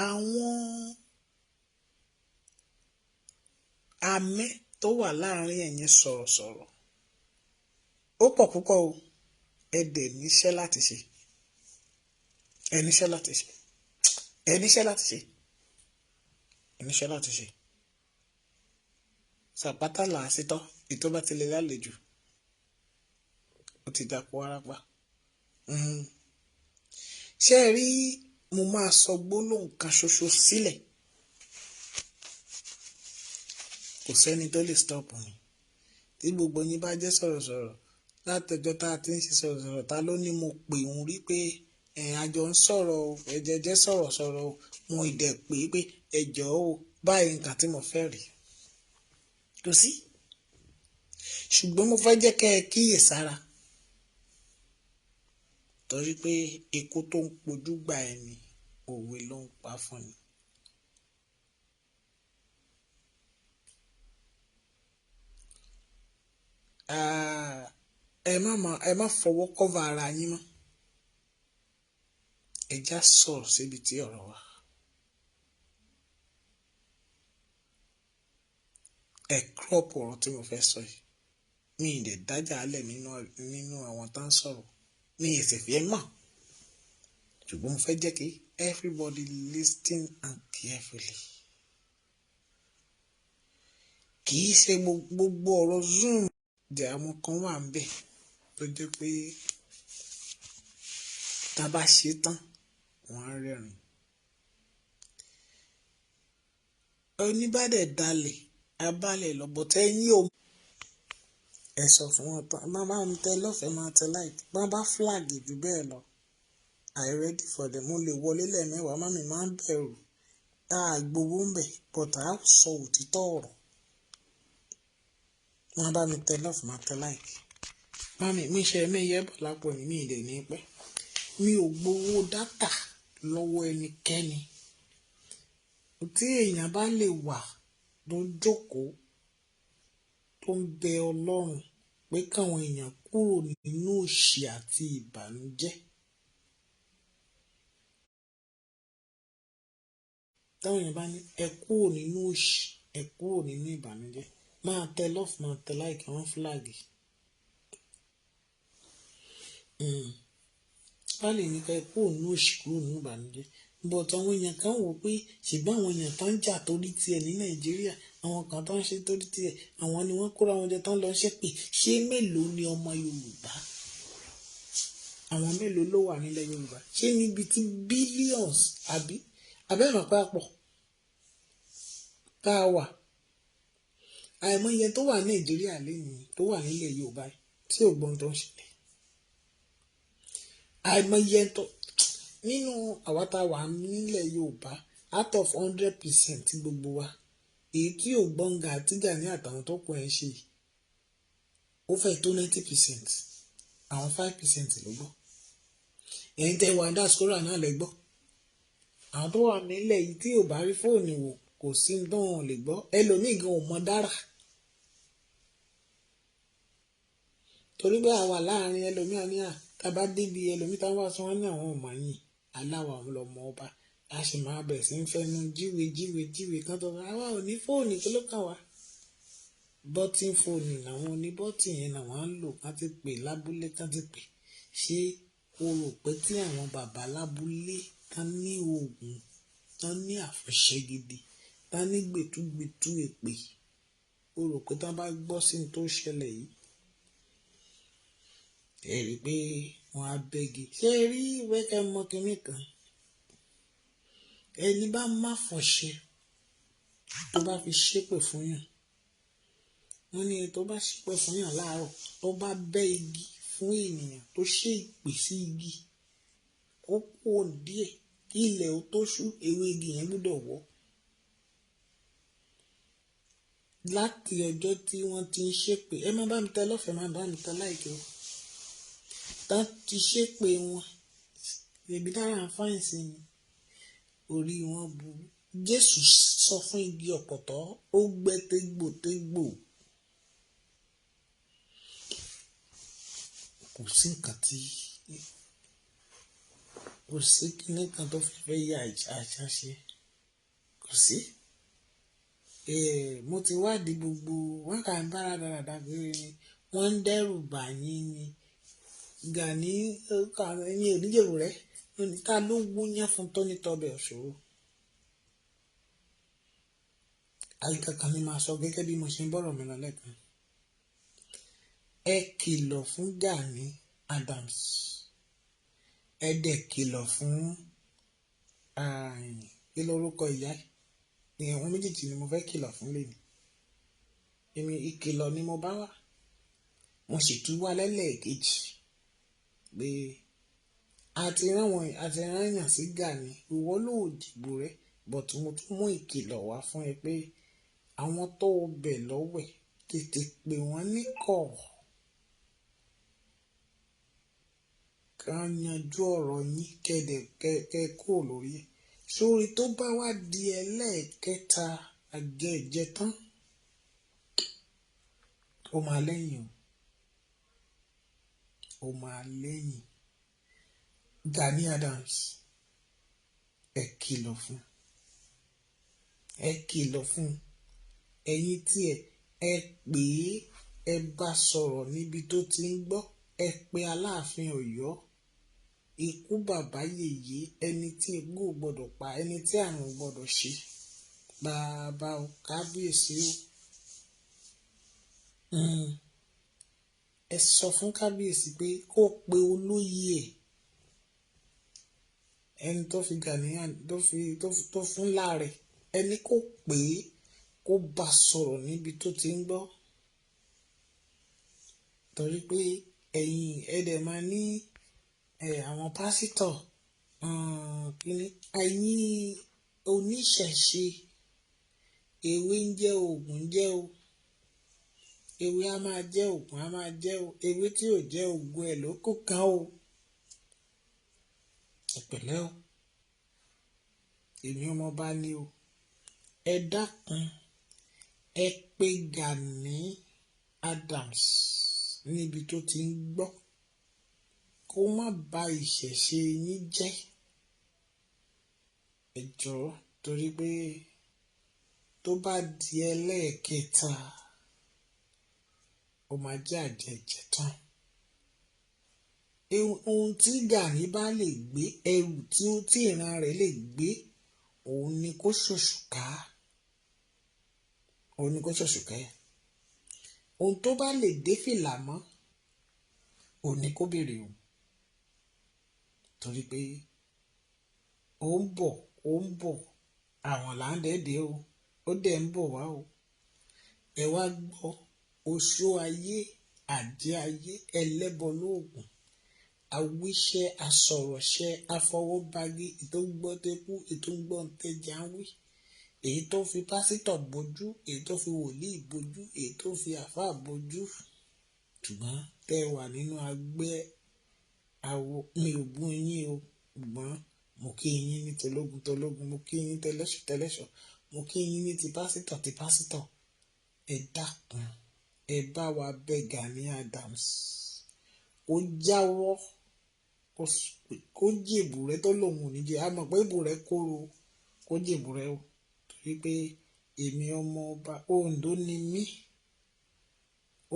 Àwọn àmì tó wà láàrin ẹ̀yin sọ̀rọ̀sọ̀rọ̀ ó pọ̀ púpọ̀ o ẹ dẹ̀ níṣẹ́ láti ṣe ẹ níṣẹ́ láti ṣe ẹ níṣẹ́ láti ṣe ẹ níṣẹ́ láti ṣe sàpátá là á sí tán ètò bá ti lè lálejò ó ti dàpọ̀ arápá. Ṣé ẹ rí mo máa sọ gbólóhùn kan ṣoṣo sílẹ̀ kò sẹ́ni tó lè stop mi tí gbogbo yín bá jẹ́ sọ̀rọ̀sọ̀rọ̀ látọjọ́ tá a ti ń ṣe sọ̀rọ̀sọ̀rọ̀ ta ló ní mo pè òun rí pé àjọ ń sọ̀rọ̀ ẹ̀jẹ̀jẹ̀ sọ̀rọ̀sọ̀rọ̀ mo ìdẹ̀ pé ẹjọ́ o báyìí nǹkan tí mo fẹ́ rí kò sí ṣùgbọ́n mo fẹ́ jẹ́ kẹ́ ẹ kíyè sára torí pé ikú tó ń pojú gba ẹni òwe ló ń pa fún ni. ẹ má fọwọ́ kọ́va ara yín mọ́ ẹ já sọ̀rọ̀ síbi tí ọ̀rọ̀ wà. Ẹ crop ọ̀rọ̀ tí mo fẹ́ sọ yìí mi ì lè dájà álẹ̀ nínú àwọn tá ń sọ̀rọ̀ mi ì sì fẹ́ mọ̀ ṣùgbọ́n mo fẹ́ jẹ́ kí everybody listen and carefully. Kì í ṣe gbogbo ọ̀rọ̀ zoom jẹ́ àwọn kan wà ń bẹ̀ tó jẹ́ pé tá a bá ṣe tán wọ́n á rẹ́rìn. Oníbàdẹ̀ dalẹ̀ abálẹ̀ lọ́bọ̀ tẹ́yìn o. Ẹ sọ fún wọn tán máa ń tẹ lọ́fẹ̀ẹ́ máa tẹ láì bá bá flag jù bẹ́ẹ̀ lọ I ready for them mo lè wọlé lẹ́ẹ̀mẹ́wàá má mi máa ń bẹ̀rù gbowó ń bẹ̀ but a sọ òtítọ́ ọ̀rọ̀ wọ́n bá mi tẹ lọ́fẹ̀ẹ́ máa tẹ láì mami mi ṣe ẹ̀mẹ́yẹ bọ̀ lápò mi ì dẹ̀ ní pẹ́ mi ò gbowó dátà lọ́wọ́ ẹnikẹ́ni tí èèyàn bá lè wà ló jókòó tó ń bẹ Ọlọ́run pé káwọn èèyàn kúrò nínú òṣì àti ìbànújẹ́. Táwọn èèyàn bá ní ẹ kúrò nínú òṣì ẹ kúrò nínú ìbànújẹ́ máa tẹ love máa tẹ like àwọn flag. Wọ́n lè ní ká ẹ kúrò nínú òṣì kúrò nínú ìbànújẹ́ but àwọn èèyàn kan wò pé ṣùgbọ́n àwọn èèyàn tó ń jà torí tiẹ̀ ní Nàìjíríà àwọn kan tó ń ṣe torí tiẹ̀ àwọn ni wọ́n kóra wọn jẹ tán lọ ṣépè ṣé mélòó ni ọmọ Yorùbá àwọn mélòó ló wà nílẹ̀ Yorùbá ṣé níbi tí billions àbí abẹ́rẹ́ papọ̀ tá a wà àìmọye tó wà Nàìjíríà lẹ́yìn tó wà nílẹ̀ Yorùbá tí ò gbọ́n tó ń ṣẹlẹ̀ àìmọye tó nínú àwa tá a wà nílẹ̀ Yorùbá out of 100% gbogbo wa èyí tí ò gbọ́ngà àti Gani àtàwọn tó kọ ẹ̀ ṣe ó fẹ́ tó 90% àwọn 5% ló gbọ́ ẹ̀yin tẹ́ wà diaspora náà lẹ gbọ́ àwọn tó wà nílẹ̀ yìí tí ò bá rí fóònù wò kò sí ní tóun lè gbọ́ ẹlòmíì gan ò mọ dára torí pé àwa láàrin ẹlòmíì ní tàbá débi ẹlòmíì táwọn wá sọ wọn ní àwọn ọmọ yìí aláwa lọmọ ọba a sì máa bẹ̀rẹ̀ sí ń fẹnu jíwe kan tó àwa ò ní fóònù kí ló kàn wá bọ́tìn fóònù làwọn oníbọ́tì yẹn làwọn á lò ká ti pè lábúlé ká ti pè ṣé o rò pé tí àwọn bàbá lábúlé ká ní oògùn ká ní àfọ̀ṣẹ gidi ká ní gbẹ̀túgbẹ̀tú èpè o rò pé tá bá gbọ́ sí ní tó ṣẹlẹ̀ yìí ẹ rí i pé wọ́n á bẹ́gi ṣé rí wẹ́kẹ́ mọ́ kínní kan ẹni bá má fọ̀ṣẹ tó bá fi ṣépè fún yàn wọ́n ní tó bá ṣépè fún yàn láàárọ̀ tó bá bẹ́ igi fún ènìyàn tó ṣe ìpè sí igi ó kú díẹ̀ kí ilẹ̀ ó tó ṣú ewé igi yẹn gbọ́dọ̀ wọ́ láti ọjọ́ tí wọ́n ti ń ṣépè ẹ má bá mi tẹ lọ́fẹ̀ẹ́ má bá mi tẹ láìkí o tá ti ṣépè wọn èbí dára fáìnsì ni orí wọn burú Jésù sọ fún igi ọ̀pọ̀tọ́ ó gbẹ tégbòtégbò kò sí nǹkan tí kò sí kíní kan tó fi fẹ́ yà àṣà ṣe kò sí. Mo ti wádìí gbogbo wọn kà ń bára dáradára kiri ni wọ́n ń dẹ́rù bà yín ni Gani ẹ̀yin oníjèrò rẹ̀ ta ló gbóyàn fún tóní tọbẹ̀ òṣòro. Àyíká kan ní máa sọ gẹ́gẹ́ bí mo ṣe ń bọ̀rọ̀ mi lọ lẹ́ẹ̀kan ẹ kìlọ̀ fún Gani Adams ẹ dẹ̀ kìlọ̀ fún kí lórúkọ ìyá ẹ̀ àwọn méjèèjì ni mo fẹ́ kìlọ̀ fún lèmi èmi ìkìlọ̀ ni mo bá wà mo sì tún wá lẹ́lẹ́ẹ̀kejì pé àti rányàn sí Gani ìwọ ló dìbò rẹ but mo tún mú ìkìlọ̀ wá fún ẹ pé àwọn tó bẹ̀ lọ́wẹ̀ tètè pè wọ́n ní kọ̀ọ̀ ká yanjú ọ̀rọ̀ yín kẹ́ kúrò lórí ẹ̀ sórí tó bá wá di ẹlẹ́ẹ̀kẹta àjẹjẹ tán ó máa lẹ́yìn ó máa lẹ́yìn Gani Adams ẹ kìlọ̀ fún ẹ̀yin tí ẹ pè ẹ bá sọ̀rọ̀ níbi tó ti ń gbọ́ ẹ pè Aláàfin Ọ̀yọ́ ikú bàbá yèyé ẹni tí egbò gbọ́dọ̀ pa ẹni tí àrùn gbọ́dọ̀ ṣe bàbá o kábíyèsí o ẹ sọ fún kábíyèsí pé kó pe olóyè ẹni tó fi Gàníyàn tó fún láàrẹ ẹni kó pè é kó bá sọ̀rọ̀ níbi tó ti ń gbọ́ torí pé ẹ̀yin ẹ̀dẹ̀ máa ní àwọn pásítọ̀ kíní ẹ̀yin oníṣẹ̀ṣe ewé ń jẹ́ oògùn jẹ́ o ewé a máa jẹ́ oògùn a máa jẹ́ o ewé tí ò jẹ́ oògùn ẹ̀ ló kó kan o ẹ̀pẹ̀lẹ́ o èmi ọmọọba ni o ẹ dákun ẹ pè Gani Adams níbi tó ti ń gbọ́ kó má bà ìṣẹ̀ṣe yín jẹ́ ẹ jọ̀ọ́ torí pé tó bá di ẹlẹ́ẹ̀kẹta ó máa jẹ́ àjẹjẹ tán ohun tí Gani bá lè gbé ẹrù tí ìran rẹ̀ lè gbé òun ni kó ṣòṣùká ohun tó bá lè dé fìlà mọ́ òun ni kó béèrè o torí pé ó ń bọ̀ àwọn là ń dẹ́dẹ́ o ó dẹ̀ ń bọ̀ wá o ẹ wá gbọ́ oṣó ayé àjẹ́ ayé ẹlẹ́bọ lóògùn àwíṣẹ́ asọ̀rọ̀ṣẹ́ afọwọ́bagi ètò ń gbọ́ tẹ́kú ètò ń gbọ́ tẹ́jà ń wí èyí tó fi pásítọ̀ bojú èyí tó fi wòlíì bojú èyí tó fi àfáà bojú ṣùgbọ́n tẹ́ wà nínú agbẹ́ àwo mi ò bú yín o ṣùgbọ́n mo kí yín ní tológun mo kí yín tẹlẹ́ṣọ̀ mo kí yín ní ti pásítọ̀ ẹ dákun ẹ bá wa bẹ̀ Gani Adams ó jáwọ́ kó jèbù rẹ tó lòun ò ní jẹ a mọ̀ pé ìbò rẹ kóró kó jèbù rẹ o torí pé èmi ọmọ ọba Oǹdó ni mí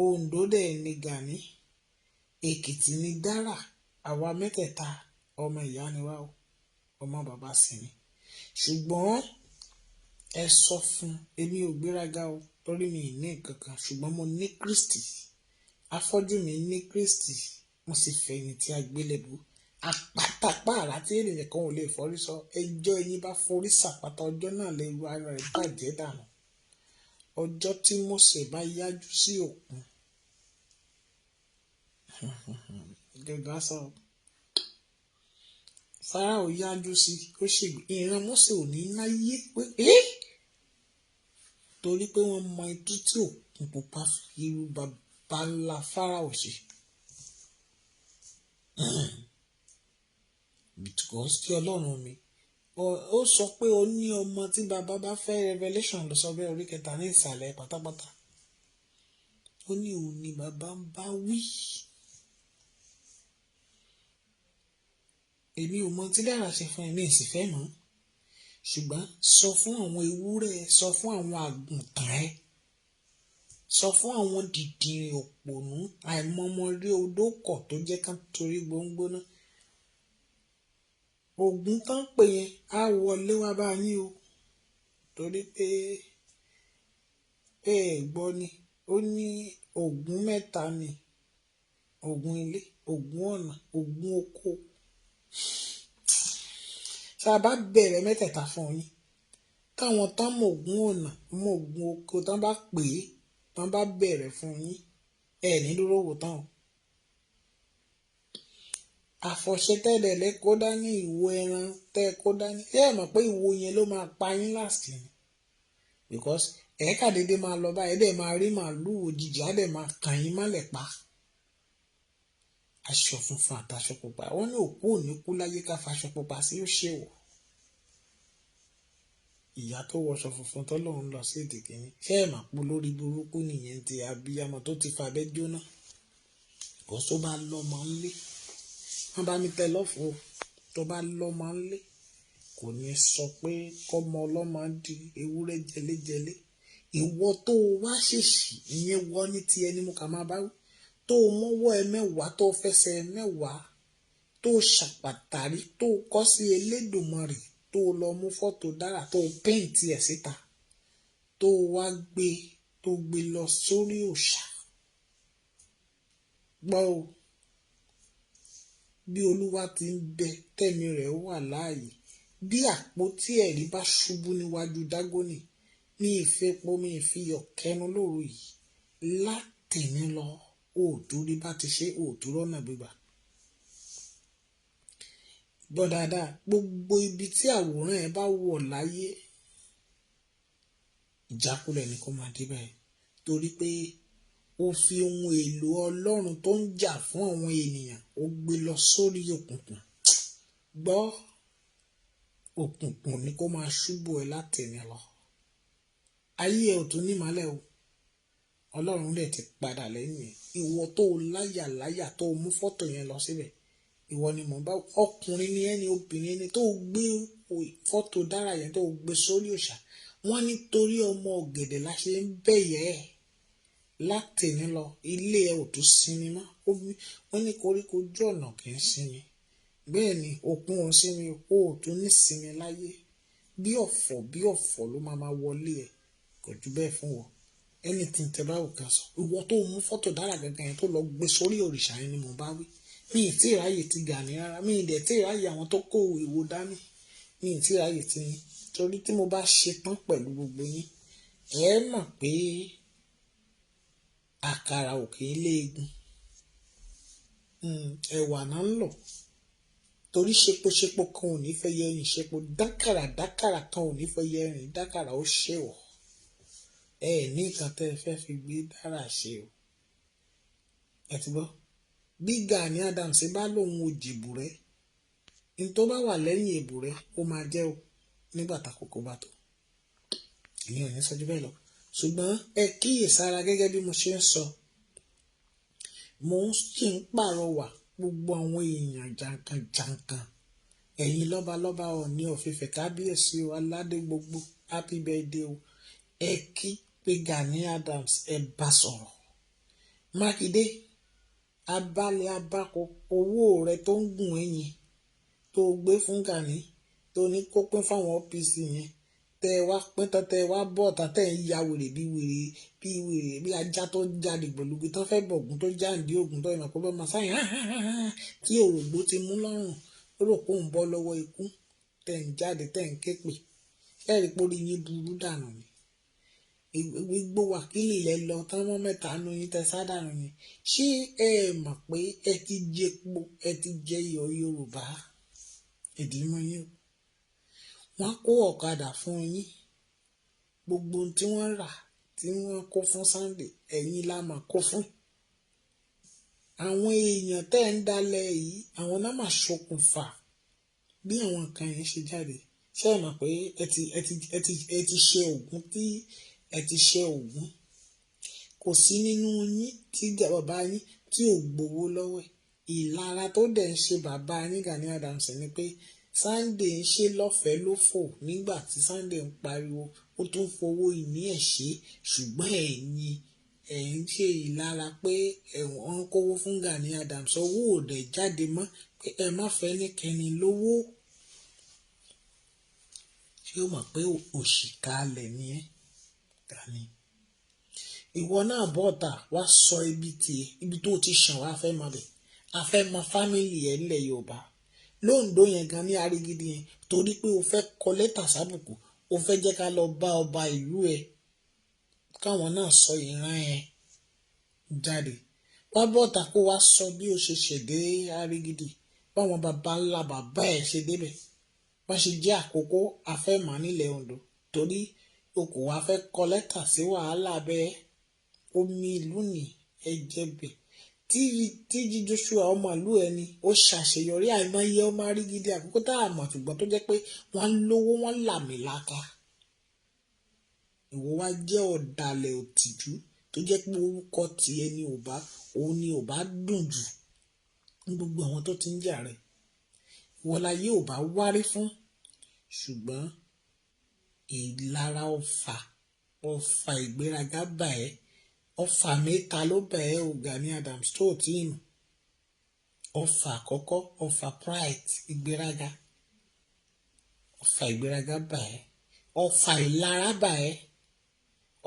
Oǹdó dẹ̀ ni Gani Èkìtì ni Dárà àwa mẹ́tẹ̀ẹ̀ta ọmọ ìyá ni wá o ọmọ bàbá sì ni ṣùgbọ́n ẹ sọ fún èmi ò gbéraga o torí mi ì ní nǹkan kan ṣùgbọ́n mo ní Kristi afọ́jú mi ní Kristi mo sì fẹ̀yìntì àgbélébù àpátápá àrà tí ènìyàn kan ò lè forí sọ ẹjọ́ ẹ̀yin bá forí sàpáta ọjọ́ náà lè ru ara rẹ̀ bàjẹ́ dànù ọjọ́ tí Mósè bá yájú sí òkun gẹ́gẹ́ sọ Fáráò yájú sí ó ṣègbè ìran Mósè ò ní láyé pé torí pé wọ́n mọ itú tí òkun pupa fi irú bàbá ńlá Fáráò ṣe. Because tí Ọlọ́run mi ó sọ pé ó ní ọmọ tí bàbá bá fẹ́ Revelation lọ sọ bẹ́ẹ̀ orí 3 ní ìsàlẹ̀ pátápátá. Ó ní òun ni bàbá ń bá wí. Èmi ò mọ tí dára ṣe fún ẹ̀mí ìsìfẹ́ mọ́. Ṣùgbọ́n sọ fún àwọn ewúrẹ́, sọ fún àwọn àgùntàn ẹ, sọ fún àwọn dìdìrìn òpònú àìmọmọrí odókọ̀ tó jẹ́ ká torí gbóngbóná. Ògùn tán pè yẹn á wọlé wá bá yín o. Torí pé gbọ́ ni ó ní ògùn mẹ́ta ni ògùn ilé, ògùn ọ̀nà, ògùn oko. Tá a bá bẹ̀rẹ̀ mẹ́tẹ̀ẹ̀ta fún yín, táwọn tán mọ ògùn ọ̀nà mọ ògùn oko tán bá pè é, tán bá bẹ̀rẹ̀ fún yín, ní dúró wò tán o. Àfọ̀ṣẹ tẹ́lẹ̀ kó dání, ìwo ẹran tẹ́ kó dání. Ṣé ẹ mọ̀ pé ìwo yẹn ló máa pa yín last ni? Because ẹ̀ka dédé máa lọ báyìí, dẹ̀ máa rí màálùú òjijì, á dẹ̀ máa kàn yín mọ́lẹ̀ pa. Aṣọ funfun àtàṣọ pupa. Wọ́n ní òkú ò ní kú láyé ká faṣọ pupa sí ó ṣe wọ̀. Ìyá tó wọṣọ funfun tó lòun lọ sí èdè kìíní. Ṣé ẹ mà pọ̀ lórí burúkú nìyẹn ti abiyamọ tó ti fàbẹ́ jóná? Kò tó bá lọ́mọ ńlé. Wọ́n bá mi tẹ lọ́fọ̀ tó bá lọ́mọ ńlé. Kò ní sọ pé kọ́mọ ọlọ́mọ di ewúrẹ́ jẹlẹ́jẹlẹ́. Ìwọ tó wá ṣèṣì ìyẹn wọ ní ti ẹni mú ká máa bá wí. Tó mọ́wọ́ ẹ mẹ́wàá, tó fẹsẹ̀ ẹ mẹ́wàá, tó ṣàpàtàrí, tó kọ́ sí Elédùmarè, tó lọ mú fọ́tò dára, tó pẹ́ǹtì ẹ̀ síta, tó wá gbé lọ sórí òòṣà. Gbọ́ o, bí Olúwa ti ń bẹ tẹ̀mí rẹ̀ wà láàyè, bí àpótí ẹ̀rí bá ṣubú níwájú Dágónì, ní ìfẹ́po mi ìfiyọ̀ kẹnu lóru yìí, látẹ̀mí lọ, òòtúrí bá ti ṣe òòtúrọ́ náà gbígbà. Gbọ́ dáadáa, gbogbo ibi tí àwòrán ẹ bá wọ̀ láyé, ìjákulẹ̀ ni kó máa dé báyìí. Torí pé ó fi ohun èlò Ọlọ́run tó ń jà fún àwọn ènìyàn, ó gbé lọ sórí òkùnkùn. Gbọ́, òkùnkùn ni kó máa ṣubú ẹ látẹ̀mí lọ. Ayé ẹ ò tún ní ìmọ́lẹ̀ o. Ọlọ́run dẹ̀ ti padà lẹ́yìn ẹ̀. Ìwọ tó láyà tó mú fọ́tò yẹn lọ síbẹ̀. Ìwọ ni mò ń bá, ọkùnrin ni ẹni, obìnrin ni tó gbé fọ́tò dára yẹn tó gbé sórí òòṣà. Wọ́n nítorí ọmọ ọ̀gẹ̀dẹ̀ la ṣe ń bẹ̀yẹ̀ ẹ̀. Látẹ̀ní lọ, ilé ẹ ò tún sinmi mọ́. Wọ́n ní koríko ojú ọ̀nà kì í sinmi. Bẹ́ẹ̀ ni òkun ò sinmi, ó ò tún ní sinmi láyé. Bí ọ̀fọ̀ ló máa wọlé ẹ. Kò jù bẹ́ẹ̀ fún wọn. Anything tẹ bá wù ká sọ. Ìwọ tó mú fọ́tò dára gangan yẹn tó lọ gbé sórí òrìṣà yẹn ni mò ń bá wí. Mi ì tí ì ráyè ti Gani rárá. Mi ì dẹ̀ tí ì ráyè àwọn tó kó ìwo dání. Mi ì tí ì ráyè ti yín. Torí tí mo bá ṣe tán pẹ̀lú gbogbo yín, ẹ mọ̀ pé àkàrà òkè léegun. Ẹ̀wà náà ń lọ. Torí ṣepo kan ò ní fẹ́ yẹ ẹ̀rìn ṣepo. Dákàrà kan ò ní fẹ́ yẹ ẹ̀rìn dákàrà ó ṣèwọ̀. Ní nǹkan tẹ́ ẹ fẹ́ fi gbé dára ṣe o. Ẹ ti gbọ́? Bí Gani Adams bá lòun ò jìbù rẹ, ní tó bá wà lẹ́yìn èbù rẹ, ó máa jẹ́ o nígbà tákòókò bá tó. Ìyẹn ò ní sọ́jú bẹ́ẹ̀ lọ. Ṣùgbọ́n ẹ kíyèsára gẹ́gẹ́ bí mo ṣe ń sọ. Mo sì ń pàrọwà gbogbo àwọn èèyàn jàǹkànjàǹkàn. Ẹ̀yin lọ́balọ́ba Ọọ̀ni of Ifẹ̀ kábíyèsí o, aládé gbogbo, happy birthday o. Ẹ kí pé Gani Adams ẹ bá sọ̀rọ̀. Mákindé, abálẹ̀ abáko owó rẹ tó ń gùn ẹ̀yìn tó gbé fún Gani tó ní kó pín fáwọn OPC yẹn, tẹ wá pín tán, tẹ wá bọ̀ tán, tẹ ń ya wèrè bí ajá tó jáde gbòlùgbì tó fẹ́ bọ̀gùn tó jáǹdí ògùn tó ìmọ̀ pé bọ́ máa sáyìn tí òrògbó ti mú lọ́rùn ó rò pé òun bọ́ lọ́wọ́ ikú, tẹ̀ ń jáde tẹ̀ ń ké pè. Ẹ̀rí pórí yín burú dànù ni. Gbogbo wákìlì lẹ lọ tán mọ́ mẹ́ta nu yín tẹ sádànù ni. Ṣé ẹ mọ̀ pé ẹ ti jẹ epo, ẹ ti jẹ iyọ̀ Yorùbá? Ìdí mọ́ yín. Wọ́n kó ọ̀kadà fún yín. gbogbo ohun tí wọ́n rà tí wọ́n kó fún Sunday ẹ̀yin la máa kó fún. Àwọn èèyàn tẹ́ ń dalẹ̀ yìí àwọn náà máa ṣokùnfà bí àwọn nǹkan yẹn ṣe jáde. Ṣé ẹ mọ̀ pé ẹ ti ṣe ògùn tí ẹ ti ṣe ògùn? Kò sí nínú yín tí bàbá yín tí ò gbowó lọ́wọ́ ẹ̀. Ìlara tó dẹ̀ ń ṣe bàbá yín Gani Adams ni pé Sunday ń ṣe lọ́fẹ̀ẹ́ lófò nígbà tí Sunday ń pariwo ó tún fowó ìní ẹ̀ ṣe, ṣùgbọ́n ẹ̀ ń ṣe ìlara pé ẹ̀wọ̀n ń kówó fún Gani Adams, owó ò dẹ̀ jáde mọ́ pé ẹ má fẹ́ nìkẹ́ni lówó. Ṣé o mọ̀ pé òṣìkà alẹ̀ ni ẹ́ Gani? Ìwọ náà bọ́ta wá sọ ibi tó ti ṣàn wá fẹ́ mọ bẹ̀. A fẹ́ mọ fámìlì ẹ̀ ńlẹ̀ Yorùbá. Lóńdó yẹn gan ní Arigidi yẹn torí pé o fẹ́ kọ lẹ́tà sábùkù, o fẹ́ jẹ́ ká lọ bá ọba ìlú ẹ̀ káwọn náà sọ ìran ẹ̀ jáde. Wá bọ́ta kó wá sọ bí o ṣe ṣẹ̀dé Arigidi, báwọn baba ńlá bàbá ẹ̀ ṣe débẹ̀. Wọ́n ṣe jẹ́ àkókò afẹ́mọ̀ nílẹ̀ Ondo torí o kò wá fẹ́ kọ lẹ́tà sí wàhálà bẹ́ẹ̀. Omi ìlú ni ẹ̀jẹ̀ bẹ̀. Tí Joshua ọmọ ìlú ẹni ó ṣàṣeyọrí àìmọye ọmọ Arigidi àkókò tá a mọ̀ ṣùgbọ́n tó jẹ́ pé wọ́n lówó wọ́n làmìlaka. Ìwọ wá jẹ́ ọ̀dàlẹ̀ òtìjú tó jẹ́ pé orúkọ tiẹ̀ ni ò bá dùn jù ní gbogbo àwọn tó ti ń jà rẹ̀. Ìwọ la yóò bá wárí fún, ṣùgbọ́n ìlara ọfà ìgbéraga bà ẹ́. Ọfà mẹ́ta ló bà ẹ́ o Gani Adams tó tí ì mọ̀. Ọfà àkọ́kọ́, ọfà pride, ìgbéraga. Ọfà ìgbéraga bà ẹ́. Ọfà ìlara bà ẹ́.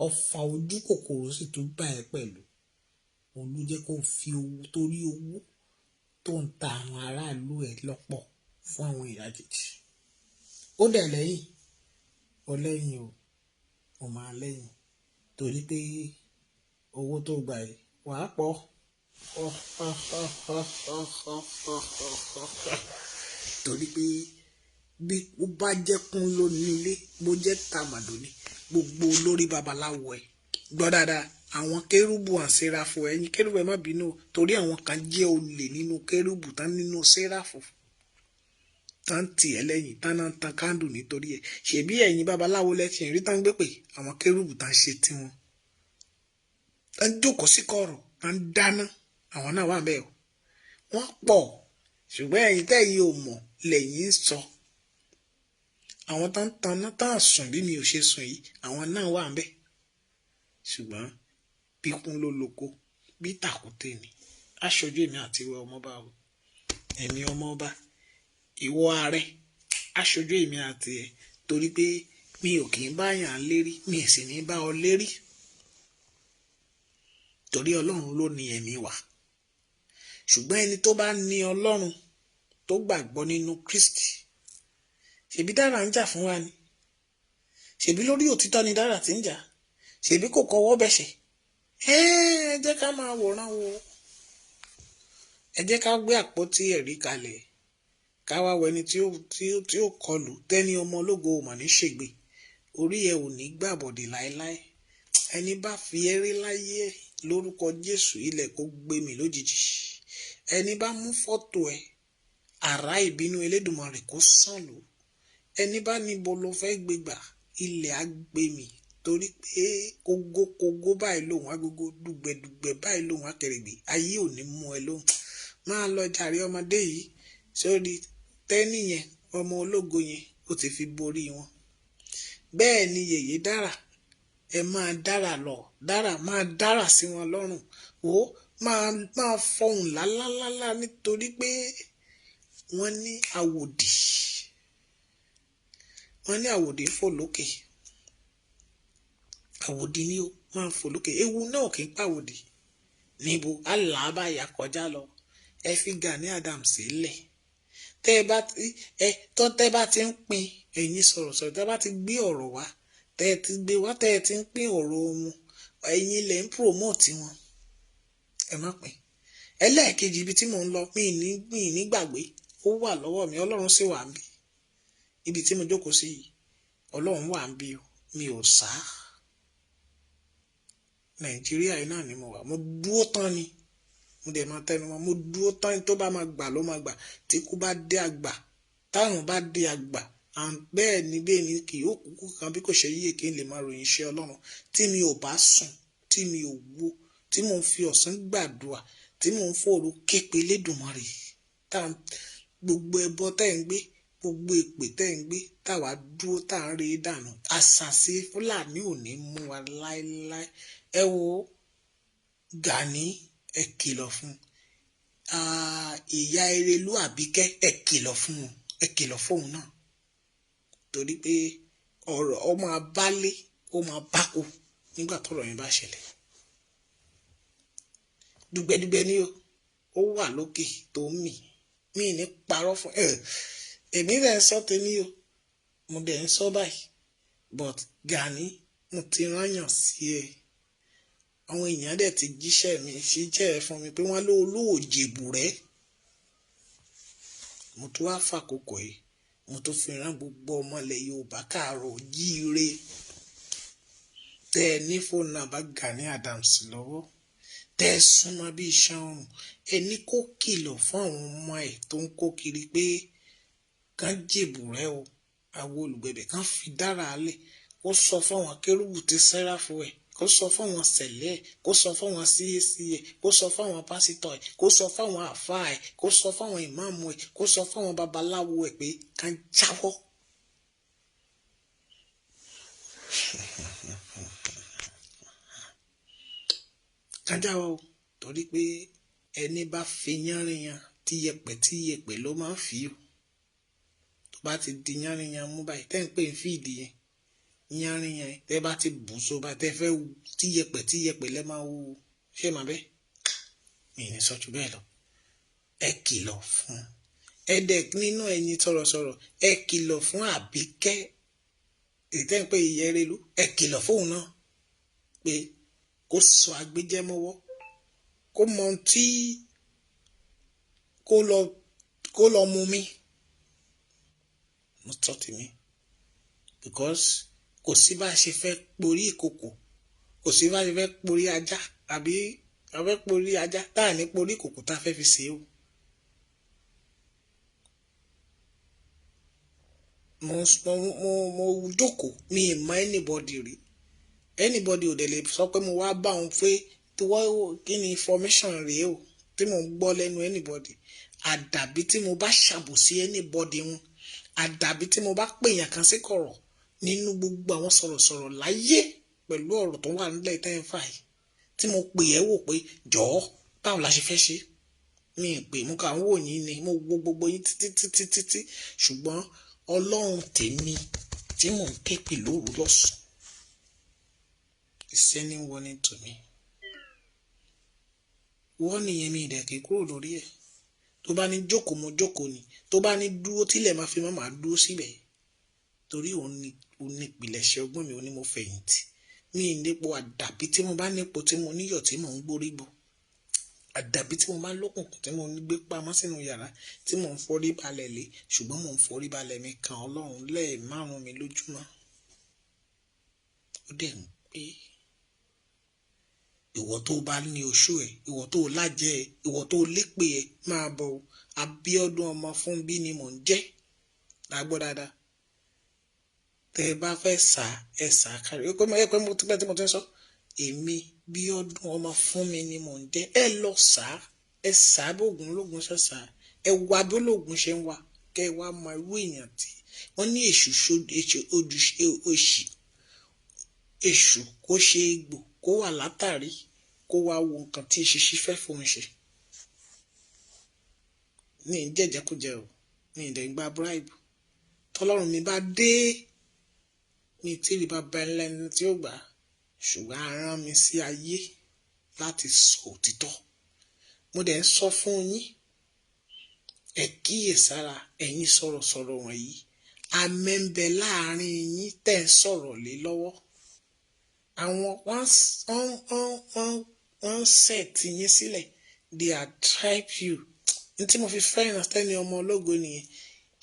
Ọfà ojú kòkòrò sì tún bà ẹ́ pẹ̀lú. Òun ló jẹ́ kó fi owó torí owó tó ń ta àwọn aráàlú ẹ̀ lọ́pọ̀ fún àwọn ìyàjèjì. Ó dẹ̀ lẹ́yìn, ọlẹ́yìn o máa lẹ́yìn torí pé owó tó gbà yìí wàá pọ̀. Torí pé bí ó bá jẹ́ kún lónìí ilé bó jẹ́ tàmàdò ni gbogbo olórí babaláwo ẹ̀ gbọ́ dáadáa. Àwọn kérúbù àṣeráfù ẹ̀yin kérúbù ẹ má bínú torí àwọn kan jẹ́ olè nínú kérúbù tán nínú séráfù tán tì ẹ́ lẹ́yìn tán náà tan kándù nítorí ẹ̀. Ṣèbí ẹ̀yin babaláwo lẹ́sìn rí tán gbé pé àwọn kérúbù tán ṣe tiwọn. Tán jókòó sí kọ̀rọ̀ tán dáná àwọn náà wà bẹ́ẹ̀ o. Wọ́n pọ̀ ṣùgbọ́n ẹ̀yin tẹ́yìn ò mọ̀ lẹ́yìn sọ. Àwọn tán taná tán sùn bí mi ò ṣe sùn yìí àwọn náà wà bẹ́ẹ̀. Ṣùgbọ́n bí kún ló lóko bí tàkúté ni. Aṣojú èmi àti ìwọ ọmọọba o. Ẹ̀mí ọmọọba ìwọ ààrẹ aṣojú èmi àti ẹ̀ torí pé mi ò kì í bá yàn lérí mi ì sì ní bá ọ lérí torí Ọlọ́run ló ní ẹ̀mí wa. Ṣùgbọ́n ẹni tó bá ní Ọlọ́run tó gbàgbọ́ nínú Kristi ṣèbí dára ń jà fún wa ni. Ṣèbí lórí òtítọ́ ni dára ti ń jà. Ṣèbí kò kọwọ́ bẹ̀ṣẹ̀. Ẹ jẹ́ ká máa wòran wo. Ẹ jẹ́ ká gbé àpótí ẹ̀rí kalẹ̀ ká wá wẹni tí ó kọlù tẹ́ni ọmọ ológo mà ní ṣègbè. Orí ẹ ò ní gbàbọ̀dè láéláé. Ẹni bá fi eré láyé lórúkọ Jésù ilẹ̀ kó gbé mi lójijì. Ẹni bá mú fọ́tò ẹ àrá ìbínú Elédùmarè kó sàn lò. Ẹni bá níbo ló fẹ́ gbégbà ilẹ̀ á gbé mi torí pé kógókógó báyìí lòun agogo dùgbẹ̀dùgbẹ̀ báyìí lòun akẹrẹgbẹ̀ ayé ò ní mú ẹ lóhùn. Máa lọ jàre ọmọdé yìí sórí tẹ́nì yẹn ọmọ ológo yẹn ó ti fi borí wọn. Bẹ́ẹ̀ ni yèyé dára ẹ máa dára lọ dára máa dára sí wọn lọ́rùn ó máa fọhùn lálálálá nítorí pé wọ́n ní àwòdì fò lókè. Àwòdì ni ó máa fò lókè. Ewu náà kì í pàwòdì níbo aláàbàyà kọjá lọ. Ẹ fi Gani Adams sílẹ̀. Tẹ́ bá ti ń pín ẹ̀yin sọ̀rọ̀sọ̀rọ̀ tẹ́ bá ti gbé ọ̀rọ̀ wá tẹ́ ti gbé wá tẹ́ ti ń pín ọ̀rọ̀ wọn ẹ̀yin lẹ̀ ń promote wọn. Ẹ má pín. Ẹlẹ́ẹ̀kejì ibi tí mò ń lọ mi ní gbàgbé ó wà lọ́wọ́ mi Ọlọ́run sì wà ń bí. Ibi tí mo jókòó sí yìí Ọlọ́run wà ń bí o. mi ò sá Nàìjíríà yìí náà ni mo wà mo dúró tán ni mo dẹ̀ máa tẹnu mọ́ mo dúró tán tó bá máa gbà ló máa gbà tí kú bá dé àgbà táwọn bá dé àgbà bẹ́ẹ̀ ni kì yóò kúkú kan bí kò ṣe yíyẹ kí n lè máa ròyìn iṣẹ́ Ọlọ́run tí mi ò bá sùn tí mi ò wo tí mò ń fi ọ̀sán gbàdúrà tí mò ń fòru képe lédùmarè gbogbo ẹbọ tẹ́ ń gbé gbogbo èpè tẹ́ ń gbé táwa dúró tá à ń rí dànù àṣàṣe Fúlàní ò ní mú wa láéláé ẹ wo Gani ẹ kìlọ̀ fún ìyá Erelú Àbíkẹ́ ẹ kìlọ̀ fún un ẹ kìlọ̀ fóun náà torí pé ọ̀rọ̀ ọmọ abálé ó máa bákò nígbà tọ́rọ̀ yẹn bá ṣẹlẹ̀ dùgbẹ́dùgbẹ́ ni ó wà lókè tó ń mì mí ní parọ́ fún èmi rẹ̀ ń sọ tèmi o mo dẹ̀ ń sọ báyìí but Gani mo ti rányàn sí ẹ àwọn èèyàn dẹ̀ ti jíṣẹ́ mi ṣíṣẹ́ ẹ fún mi pé wọ́n olóòjèbù rẹ̀ mo tún wá fàkókò yìí mo tún fi rán gbogbo ọmọ ilẹ̀ Yorùbá káàárọ̀ jíire tẹ́ ẹ ní fóònù náà bá Gani Adams lọ́wọ́ tẹ́ ẹ súnmọ́ bí iṣan ọrùn ẹni kó kìlọ̀ fún àwọn ọmọ ẹ̀ tó ń kó kiri pé kán jèbù rẹ̀ o àwọn olùgbẹ̀bẹ̀ kán fi dára alẹ̀ kó sọ fáwọn kérúbù tí sẹ́ráfù ẹ̀ kó sọ fáwọn sẹ̀lẹ̀ ẹ̀ kó sọ fáwọn CAC ẹ̀ kó sọ fáwọn pásítọ̀ ẹ̀ kó sọ fáwọn àfáà ẹ̀ kó sọ fáwọn ìmáàmù ẹ̀ kó sọ fáwọn babaláwo ẹ̀ pé kán jáwọ́. kán jáwọ́ o torí pé ẹni bá fi yánriyan tí yẹpẹ̀ ló máa ń fi o tó bá ti di yánriyan mú báyìí tẹ́ ń pè ń fìdí yẹn yánrin yẹn tẹ́ bá ti bù so bá tẹ́ fẹ́ tí yẹpẹ̀ lẹ́ máa wú ṣé màá bẹ́ẹ̀ mi ní sọ jù bẹ́ẹ̀ lọ ẹ kìlọ̀ fún ẹ̀dẹ̀ nínú ẹ̀yin sọ̀rọ̀sọ̀rọ̀ ẹ kìlọ̀ fún Àbíkẹ́ ìtẹ́ ń pè ìyá Erelú ẹ kìlọ̀ fóun náà pé kó sọ agbẹjẹmọ́wọ́ kó mọ tí kó lọ mú mi mo tọ́ tèmi because kò sí bá a ṣe fẹ́ porí ìkòkò kò sí bá a ṣe fẹ́ porí ajá àbí a fẹ́ porí ajá tá à ní porí ìkòkò tá a fẹ́ fi ṣe o. mo jókòó mi ì mọ anybody rí anybody ò dẹ̀ lè sọ pé mo wá bá òun pé kí ni information rèé o tí mo ń gbọ́ lẹ́nu anybody àdàbí tí mo bá ṣàbòsí anybody wọn àdàbí tí mo bá pèèyàn kan sí kọ̀rọ̀ nínú gbogbo àwọn sọ̀rọ̀sọ̀rọ̀ láyé pẹ̀lú ọ̀rọ̀ tó wà nílẹ̀ tẹ́ǹfà yìí tí mo pè ẹ́ wò pé jọ̀ọ́ báwo la ṣe fẹ́ ṣe mi ì pè mo kà ń wò yín ni mo wo gbogbo yín títí ṣùgbọ́n Ọlọ́run tèmi tí mò ń ké pè lóru lọ́sùn is sending warning to me wọ́n nìyẹn mi ìdẹ̀kẹ́ kúrò lórí ẹ̀ tó bá ní jókòó mo jókòó ni tó bá ní dúró tílẹ̀ máa fi máa dúró síbẹ̀ torí òun ní ìpìlẹ̀ṣẹ̀ ọgbọ́n mi ò ní mo fẹ̀yìntì mi ì nípo àdàbí tí mo bá nípo tí mo níyọ̀ tí mò ń gbórí bọ̀ àdàbí tí mo bá lókùnkùn tí mo ní gbé pamọ́ sínú yàrá tí mò ń forí balẹ̀ lé ṣùgbọ́n mò ń forí balẹ̀ mi kan Ọlọ́run lẹ́ẹ̀márùn mi lójúmọ́ ó dẹ̀ ń pé ìwọ tó bá ní oṣù ẹ ìwọ tó lájẹ ẹ ìwọ tó lépè ẹ máa bọ̀ Abíọ́dún ọmọ fún bí ni mò ń jẹ́ lágbọ́ dáadáa tẹ ẹ bá fẹ́ sá ẹ sá kárí ó pé mo ti pẹ́ tí mo ti ń sọ èmi Bíọ́dún ọmọ fún mi ni mò ń jẹ́ ẹ lọ sá ẹ sá bóògùn ológun ṣe sá ẹ wá bí ológun ṣe ń wá kẹ ẹ wá mọ irú èèyàn tí wọ́n ní èṣù kó ṣe egbò kó wà látàrí kó wá wo nǹkan tí ìṣiṣi fẹ́ fòun ṣe ní ìjẹ́jẹ́kújẹ o ní ìdẹ̀gbà bribe tọ́lọ́run mi bá dé ní tíri bàbá ẹlẹ́ni tí ó gbà ṣùgbọ́n a rán mi sí ayé láti sọ òtítọ́ mo dẹ̀ ń sọ fún yín ẹ kíyèsára ẹ̀yin sọ̀rọ̀sọ̀rọ̀ wọ̀nyí amẹ́ńbẹ láàrin yín tẹ̀ ń sọ̀rọ̀ lé lọ́wọ́ àwọn wọ́n set yín sílẹ̀ they are tribe you ní tí mo fi fẹ́ràn tẹ́ni ọmọ ológo nìyẹn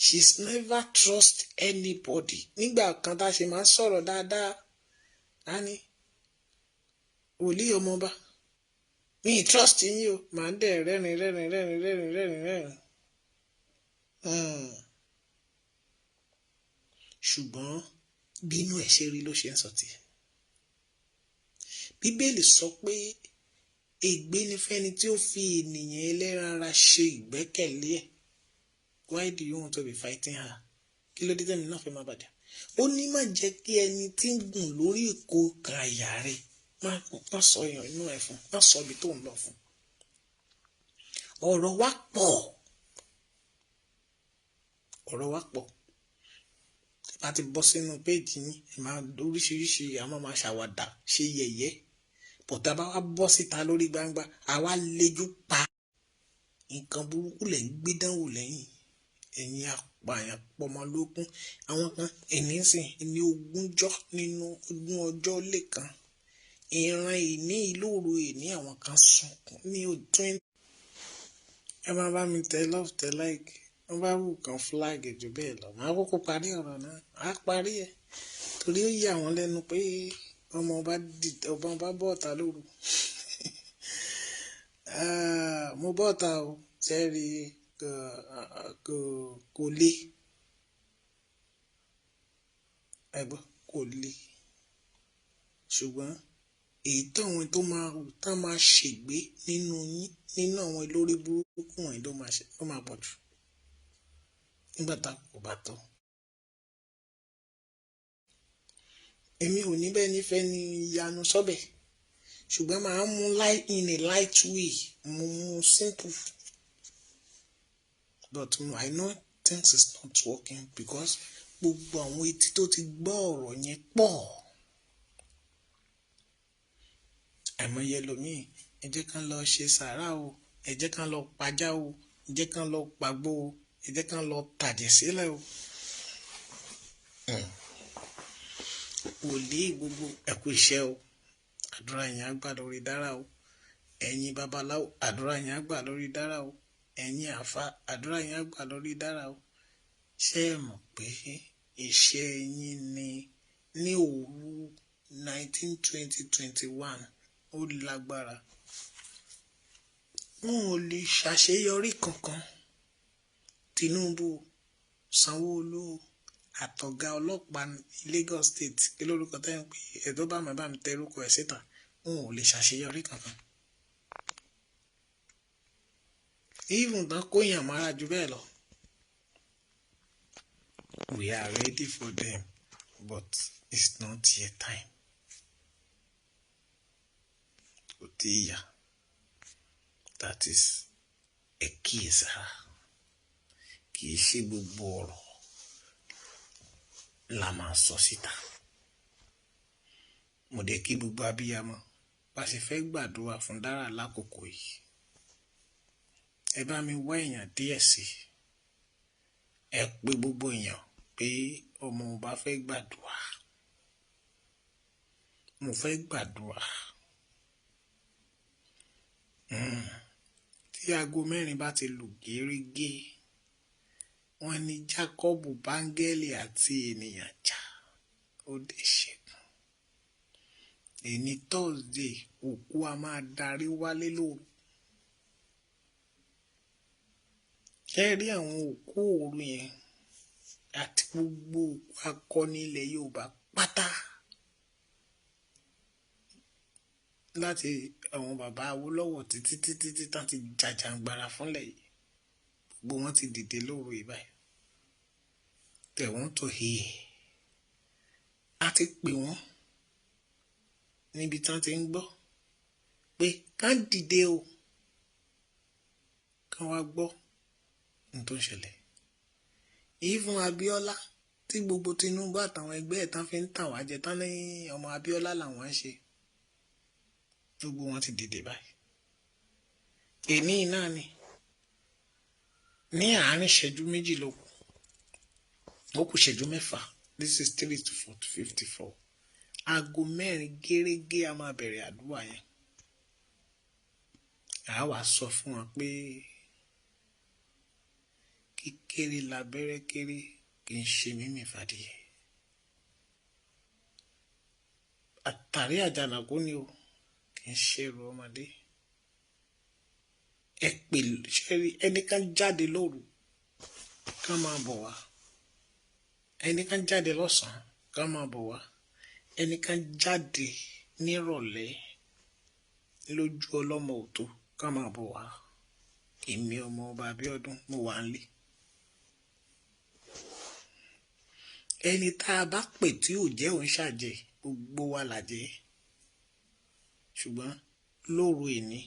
she's never trust anybody. Nígbà kan tá a ṣe máa ń sọ̀rọ̀ dáadáa á ní wòlíì ọmọọba mi ì trust yín o màá dẹ̀ rẹ́rìn. Ṣùgbọ́n bínú ẹ̀ ṣe rí ló ṣe ń sọ tiẹ̀. Bíbélì sọ pé ègbé ni fẹ́ni tí ó fi ènìyàn ẹlẹ́ran ara ṣe ìgbẹ́kẹ̀lé ẹ̀. Why do you want to be fighting her? Kí ló dé tẹ́mi náà fẹ́ máa bàjẹ́? Ó ní má jẹ́ kí ẹni tí ń gùn lórí ìkó kan àyà rẹ̀ má sọ èèyàn inú ẹ̀ fún, má sọ ibi tó ń lọ fún. Ọ̀rọ̀ wa pọ̀. A ti bọ́ sínú péèjì yín ẹ máa oríṣiríṣi àmọ́ máa ṣàwàdà ṣe yẹ̀yẹ́. Bọ̀tá bá wá bọ́ síta lórí gbangba àwa lejú pa. Nǹkan burúkú lẹ̀ ń gbé dánwò lẹ́yìn. Ẹ̀yin apààyàn pọmọlógún. Àwọn kan ẹni ogúnjọ́ nínú ogún ọjọ́ lẹ́kan. Ìran ìní ìlóòrò ìní àwọn kan sunkún ní ọdún. Ẹ máa bá mi tẹ love tẹ like. Wọ́n bá wù kan flag jù bẹ́ẹ̀ lọ. Màá kókó parí ọ̀rọ̀ náà. Á parí ẹ̀. Torí ó yà wọ́n lẹ́nu pé ọmọ ọba bọ́ọ̀ta lóru. Mo bọ́ọ̀ta o. Sẹ́rí kò le. Ẹ̀gbọ́n kò le. Ṣùgbọ́n èyí táwọn tó máa ṣègbé nínú àwọn olórí burúkú wọ̀nyí ló máa pọ̀ jù. Nígbà tá kò bá tọ́. Èmi ò ní bẹ́ẹ̀ nífẹ̀ẹ́ ní ìyanu sọ́bẹ̀. Ṣùgbọ́n màá mú in a light way. Mo mú simple. But I know things is not working because gbogbo àwọn etí tó ti gbọ́ ọ̀rọ̀ yẹn pọ̀. Àìmọye ẹlòmíì ẹ jẹ́ kán lọ ṣe sàárà o, ẹ jẹ́ kán lọ pajá o, ẹ jẹ́ kán lọ pàgbó o, ẹ jẹ́ kán lọ tàjẹ̀ sílẹ̀ o. Wòlíì gbogbo ẹ kú iṣẹ́ o, àdúrà yín á gbà lórí dára o. Ẹ̀yin babaláwo àdúrà yín á gbà lórí dára o. Ẹ̀yin àfà àdúrà yín á gbà lórí dára o. Ṣé ẹ mọ̀ pé iṣẹ́ yín ní òru 19/20/21 ó lágbára. Wọn ò lè ṣàṣeyọrí kankan. Tinubu, Sanwó-Olú àtọ̀gá ọlọ́pàá Lagos State kí lórúkọ tẹ́ ń pè ẹ̀dọ́ bá mi tẹrúkọ ẹ̀ síta. Wọn ò lè ṣàṣeyọrí kankan. Even tán kóyàn mára jù bẹ́ẹ̀ lọ. We are ready for them, but it's not yet time. Kò tí ì yá. That is a kíyèsára. Kì í ṣe gbogbo ọ̀rọ̀ la máa sọ síta. Mo dẹ̀ kí gbogbo abiyamọ bá ṣe fẹ́ gbàdúrà fún Dára lákòókò yìí. Ẹ bá mi wá èèyàn díẹ̀ sí. Ẹ pé gbogbo èèyàn pé ọmọ ọba fẹ́ gbàdúrà. Mo fẹ́ gbàdúrà. Tí aago 4 bá ti lù gérégé, wọ́n ní Jákọ́bù báńgẹ́lì àti ènìyàn jà ó dé ṣẹ́gun. Èní Thursday òkú a máa darí wálé lóru. Ẹ rí àwọn òkú òru yẹn àti gbogbo òkú akọni ilẹ̀ Yorùbá pátá. Láti àwọn bàbá Awólọ́wọ̀ títí tán ti jàjàǹgbara fúnlẹ̀ yìí. Gbogbo wọn ti dìde lóru ìbáyìí. They want to hear. A ti pè wọ́n níbi tán ti ń gbọ́ pé ká dìde o. Ká wá gbọ́ ohun tó ń ṣẹlẹ̀. Even Abíọ́lá tí gbogbo Tinubu àtàwọn ẹgbẹ́ ẹ̀ tán fi ń tàn wá jẹ tán ní ọmọ Abíọ́lá làwọn ń ṣe. Gbogbo wọn ti dìde báyìí. Èní náà ni ní àárín ìṣẹ́jú méjì ló kù. Ó kù ìṣẹ́jú 6. This is 3 to 54. Aago 4 gérégé a máa bẹ̀rẹ̀ àdúrà yẹn. A wá sọ fún wọn pé kì kíkéré labẹ́rẹ́ kéré kì í ṣe mímì fàdìyẹ. Àtàrí àjànàkú ni o, kì í ṣe èrò ọmọdé. Ẹ pè ṣẹ́rí ẹnìkan jáde lóru ká máa bọ̀ wá, ẹnìkan jáde lọ́sàn-án ká máa bọ̀ wá, ẹnìkan jáde nírọ̀lẹ́ lójú ọlọ́mọ òtó ká máa bọ̀ wá. Èmi Omooba Biodun mo wà nílé. Ẹni tá a bá pè tí ò jẹ́ òun ṣàjẹ́ gbogbo wa làjẹ́. Ṣùgbọ́n lóru ìní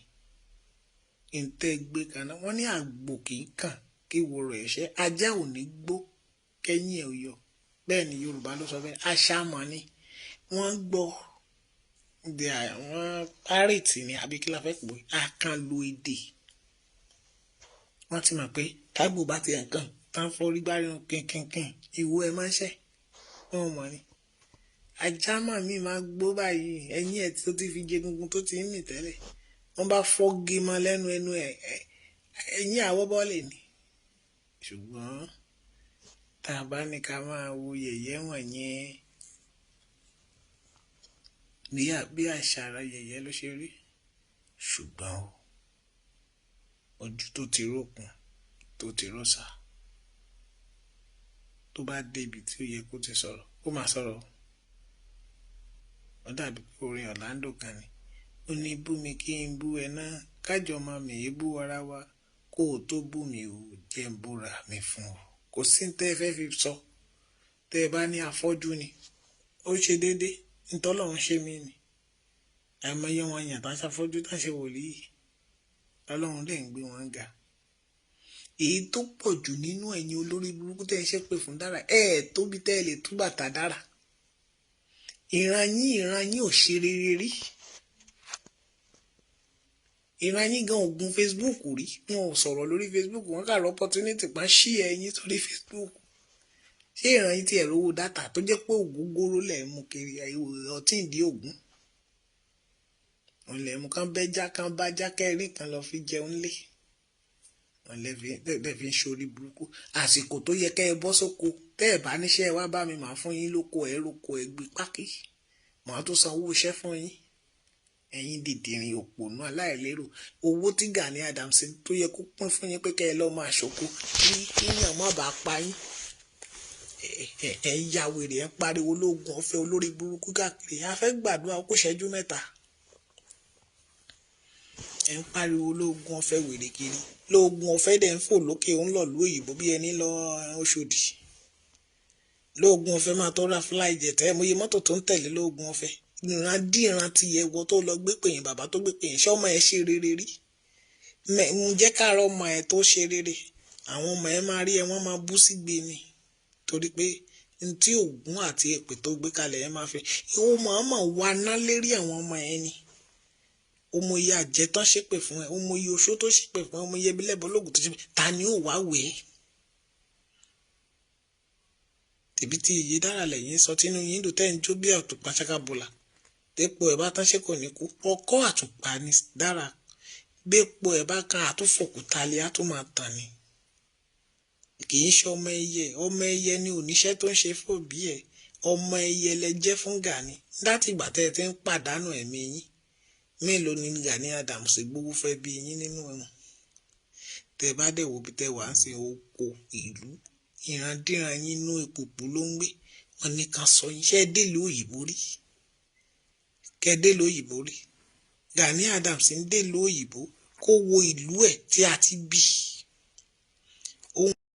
ìtẹ́ gbé kaná wọ́n ní àgbò kì í kàn kí wo rẹ̀ ṣẹ́, ajá ò ní gbó kẹ́yìn ẹ̀ yọ. Bẹ́ẹ̀ ni Yorùbá ló sọ bẹ́ẹ̀, àṣà mọ̀ ni wọ́n gbọ́ wọ́n párìtì ni àbí kí la fẹ́ pè é, àkànlò èdè. Wọ́n ti mọ̀ pé tágbò bá ti ẹ̀kan tán forí gbárí kínkínkín ìwo ẹ máa ń ṣẹ́, wọ́n mọ̀ ni. Ajá mọ̀ mi máa gbó báyìí ẹ̀yìn ẹ̀ tó ti fi jẹgungun tó ti ń mì tẹ́lẹ̀, wọ́n bá fọ́gi mọ́ lẹ́nu ẹnu ẹ̀ ẹ̀yìn àwọ̀ bọ́ọ̀lì ni. Ṣùgbọ́n tá a bá ní ká máa wo yẹ̀yẹ́ wọ̀nyẹn bí àṣà ara yẹ̀yẹ́ ló ṣe rí. Ṣùgbọ́n ojú tó ti rókun tó ti rọ́ṣà tó bá débi tí ó yẹ kó ti sọ̀rọ̀ ó máa sọ̀rọ̀. Ó dàbí pé orin Orlando kan ni, ó ní bú mi kí n bú ẹ náà kájọ máa mi bú ara wa kó o tó bú mi ò jẹ́ ń búra mi fún ọ. Kò sí ní tẹ́ ẹ fẹ́ fi sọ, tẹ́ ẹ bá ní afọ́jú ni ó ṣe déédéé ntọ́lọ́run ṣe mí ni. Àìmọye wọn yàn tá ṣàfọ́jú tá ṣe wòlíì, Ọlọ́run dẹ̀ ń gbé wọn ga. Èyí tó pọ̀ jù nínú ẹ̀yin olórí burúkú tẹ́ ẹ ṣépè fún Dára tóbi tẹ́ ẹ lè tú bàtà Dára. Ìran yín ò ṣe rere rí. Ìran yín gan ògùn Facebook rí, wọn ò sọ̀rọ̀ lórí Facebook, wọn kà rọ opportunity pa ṣí ẹyin sórí Facebook. Ṣé ìran yín ti ẹ̀rọ owó dátà tó jẹ́ pé ògógóró lẹ̀ mú kiri ọtí ìdí ògún? Wọ́n lẹ̀ mú kán bẹ́já kán bá jákẹ́rì kan lọ fi jẹun lé. Wọ́n lẹ̀ fi ń ṣorí burúkú. Àsìkò tó yẹ kẹ́ ẹ bọ́ sóko tẹ́ ẹ bá níṣẹ́ wá bá mi máa fún yín lóko ẹ roko ẹ gbé pákí. Màá tó san owó iṣẹ́ fún yín. Ẹ̀yin dìdìrín òpònú aláìlérò. Owó tí Gani Adams tó yẹ kó pín fún yín pé kẹ́ ẹ lọ́ọ́ máa ṣoko kí yàn má bàa pa yín. Ẹ ya wèrè ẹ pariwo lóògùn ọ̀fẹ́ olórí burúkú káàkiri. A fẹ́ gbàdúrà ó kó ṣẹ́jú mẹ́ta. Ẹ ń pariwo lóògùn ọ̀fẹ́ wèrè kiri. Lóògùn ọ̀fẹ́ dẹ̀ ń fò lókè ó ń lọ lú òyìnbó bí ẹni lọ Ọ̀ṣọ́dì. Lóògùn ọ̀fẹ́ máa tọ́ra fly jet ẹ mọye mọ́tò tó ń tẹ̀lé lóògùn ọ̀fẹ́. Ìran díran ti yẹ wọ tó lọ gbé pèyìn bàbá tó gbé pèyìn ṣé ọmọ ẹ ṣe rere rí? Jẹ́ káàárọ̀ ọmọ ẹ tó ṣe rere. Àwọn ọmọ ẹ máa rí ẹ wọ́n máa bú sígbe ni. Torí pé ntí ògún àti èpè tó gbé kalẹ̀ ẹ máa fẹ́. Ó máa wà ná lérí àwọn ọmọ ẹ ni. Ọmọ iye àjẹtán ṣépè fún ẹ, ọmọ iye oṣó tó ṣépè fún ẹ, ọmọ iye bílẹ̀ bọ́lọ́gùn tó ṣépè. Ta ni ó wá wẹ̀ ẹ́? Tèbí tí iye Dára lẹ́yìn sọ tínú yín dùn tẹ́ ń jó bí àtùpà ṣákàbọ̀là. Tẹ́pọ̀ ẹ̀ bá tán ṣé kò ní kú. Ọkọ́ àtùpà ni Dára. Bẹ́pọ̀ ẹ̀ bá kan àtúfòkúta lé á tó máa tàn ni. Kì í ṣe ọmọ ẹyẹ ni oníṣẹ́ tó ń ṣe fòbí ẹ̀. Ọmọ ẹyẹ lẹ jẹ́ fún Gani. Láti ìgbà tẹ́ ẹ ti ń pàdánù ẹ̀mí yín. Mélòó ni Gani Adams gbówó fẹ́ bí yín nínú ẹ̀wọ̀n? Tẹ́ bá dẹ̀ wo bí tẹ́ wà ń sin oko ìlú. Ìrandíran yín inú ìpòpò ló ń gbé. Wọ́n ní kan sọ yín ṣẹ́ délùú òyìnbó rí. Kẹ́ délùú òyìnbó rí. Gani Adams ń délùú òyìnbó kó wo ìlú ẹ̀ tí a ti bí.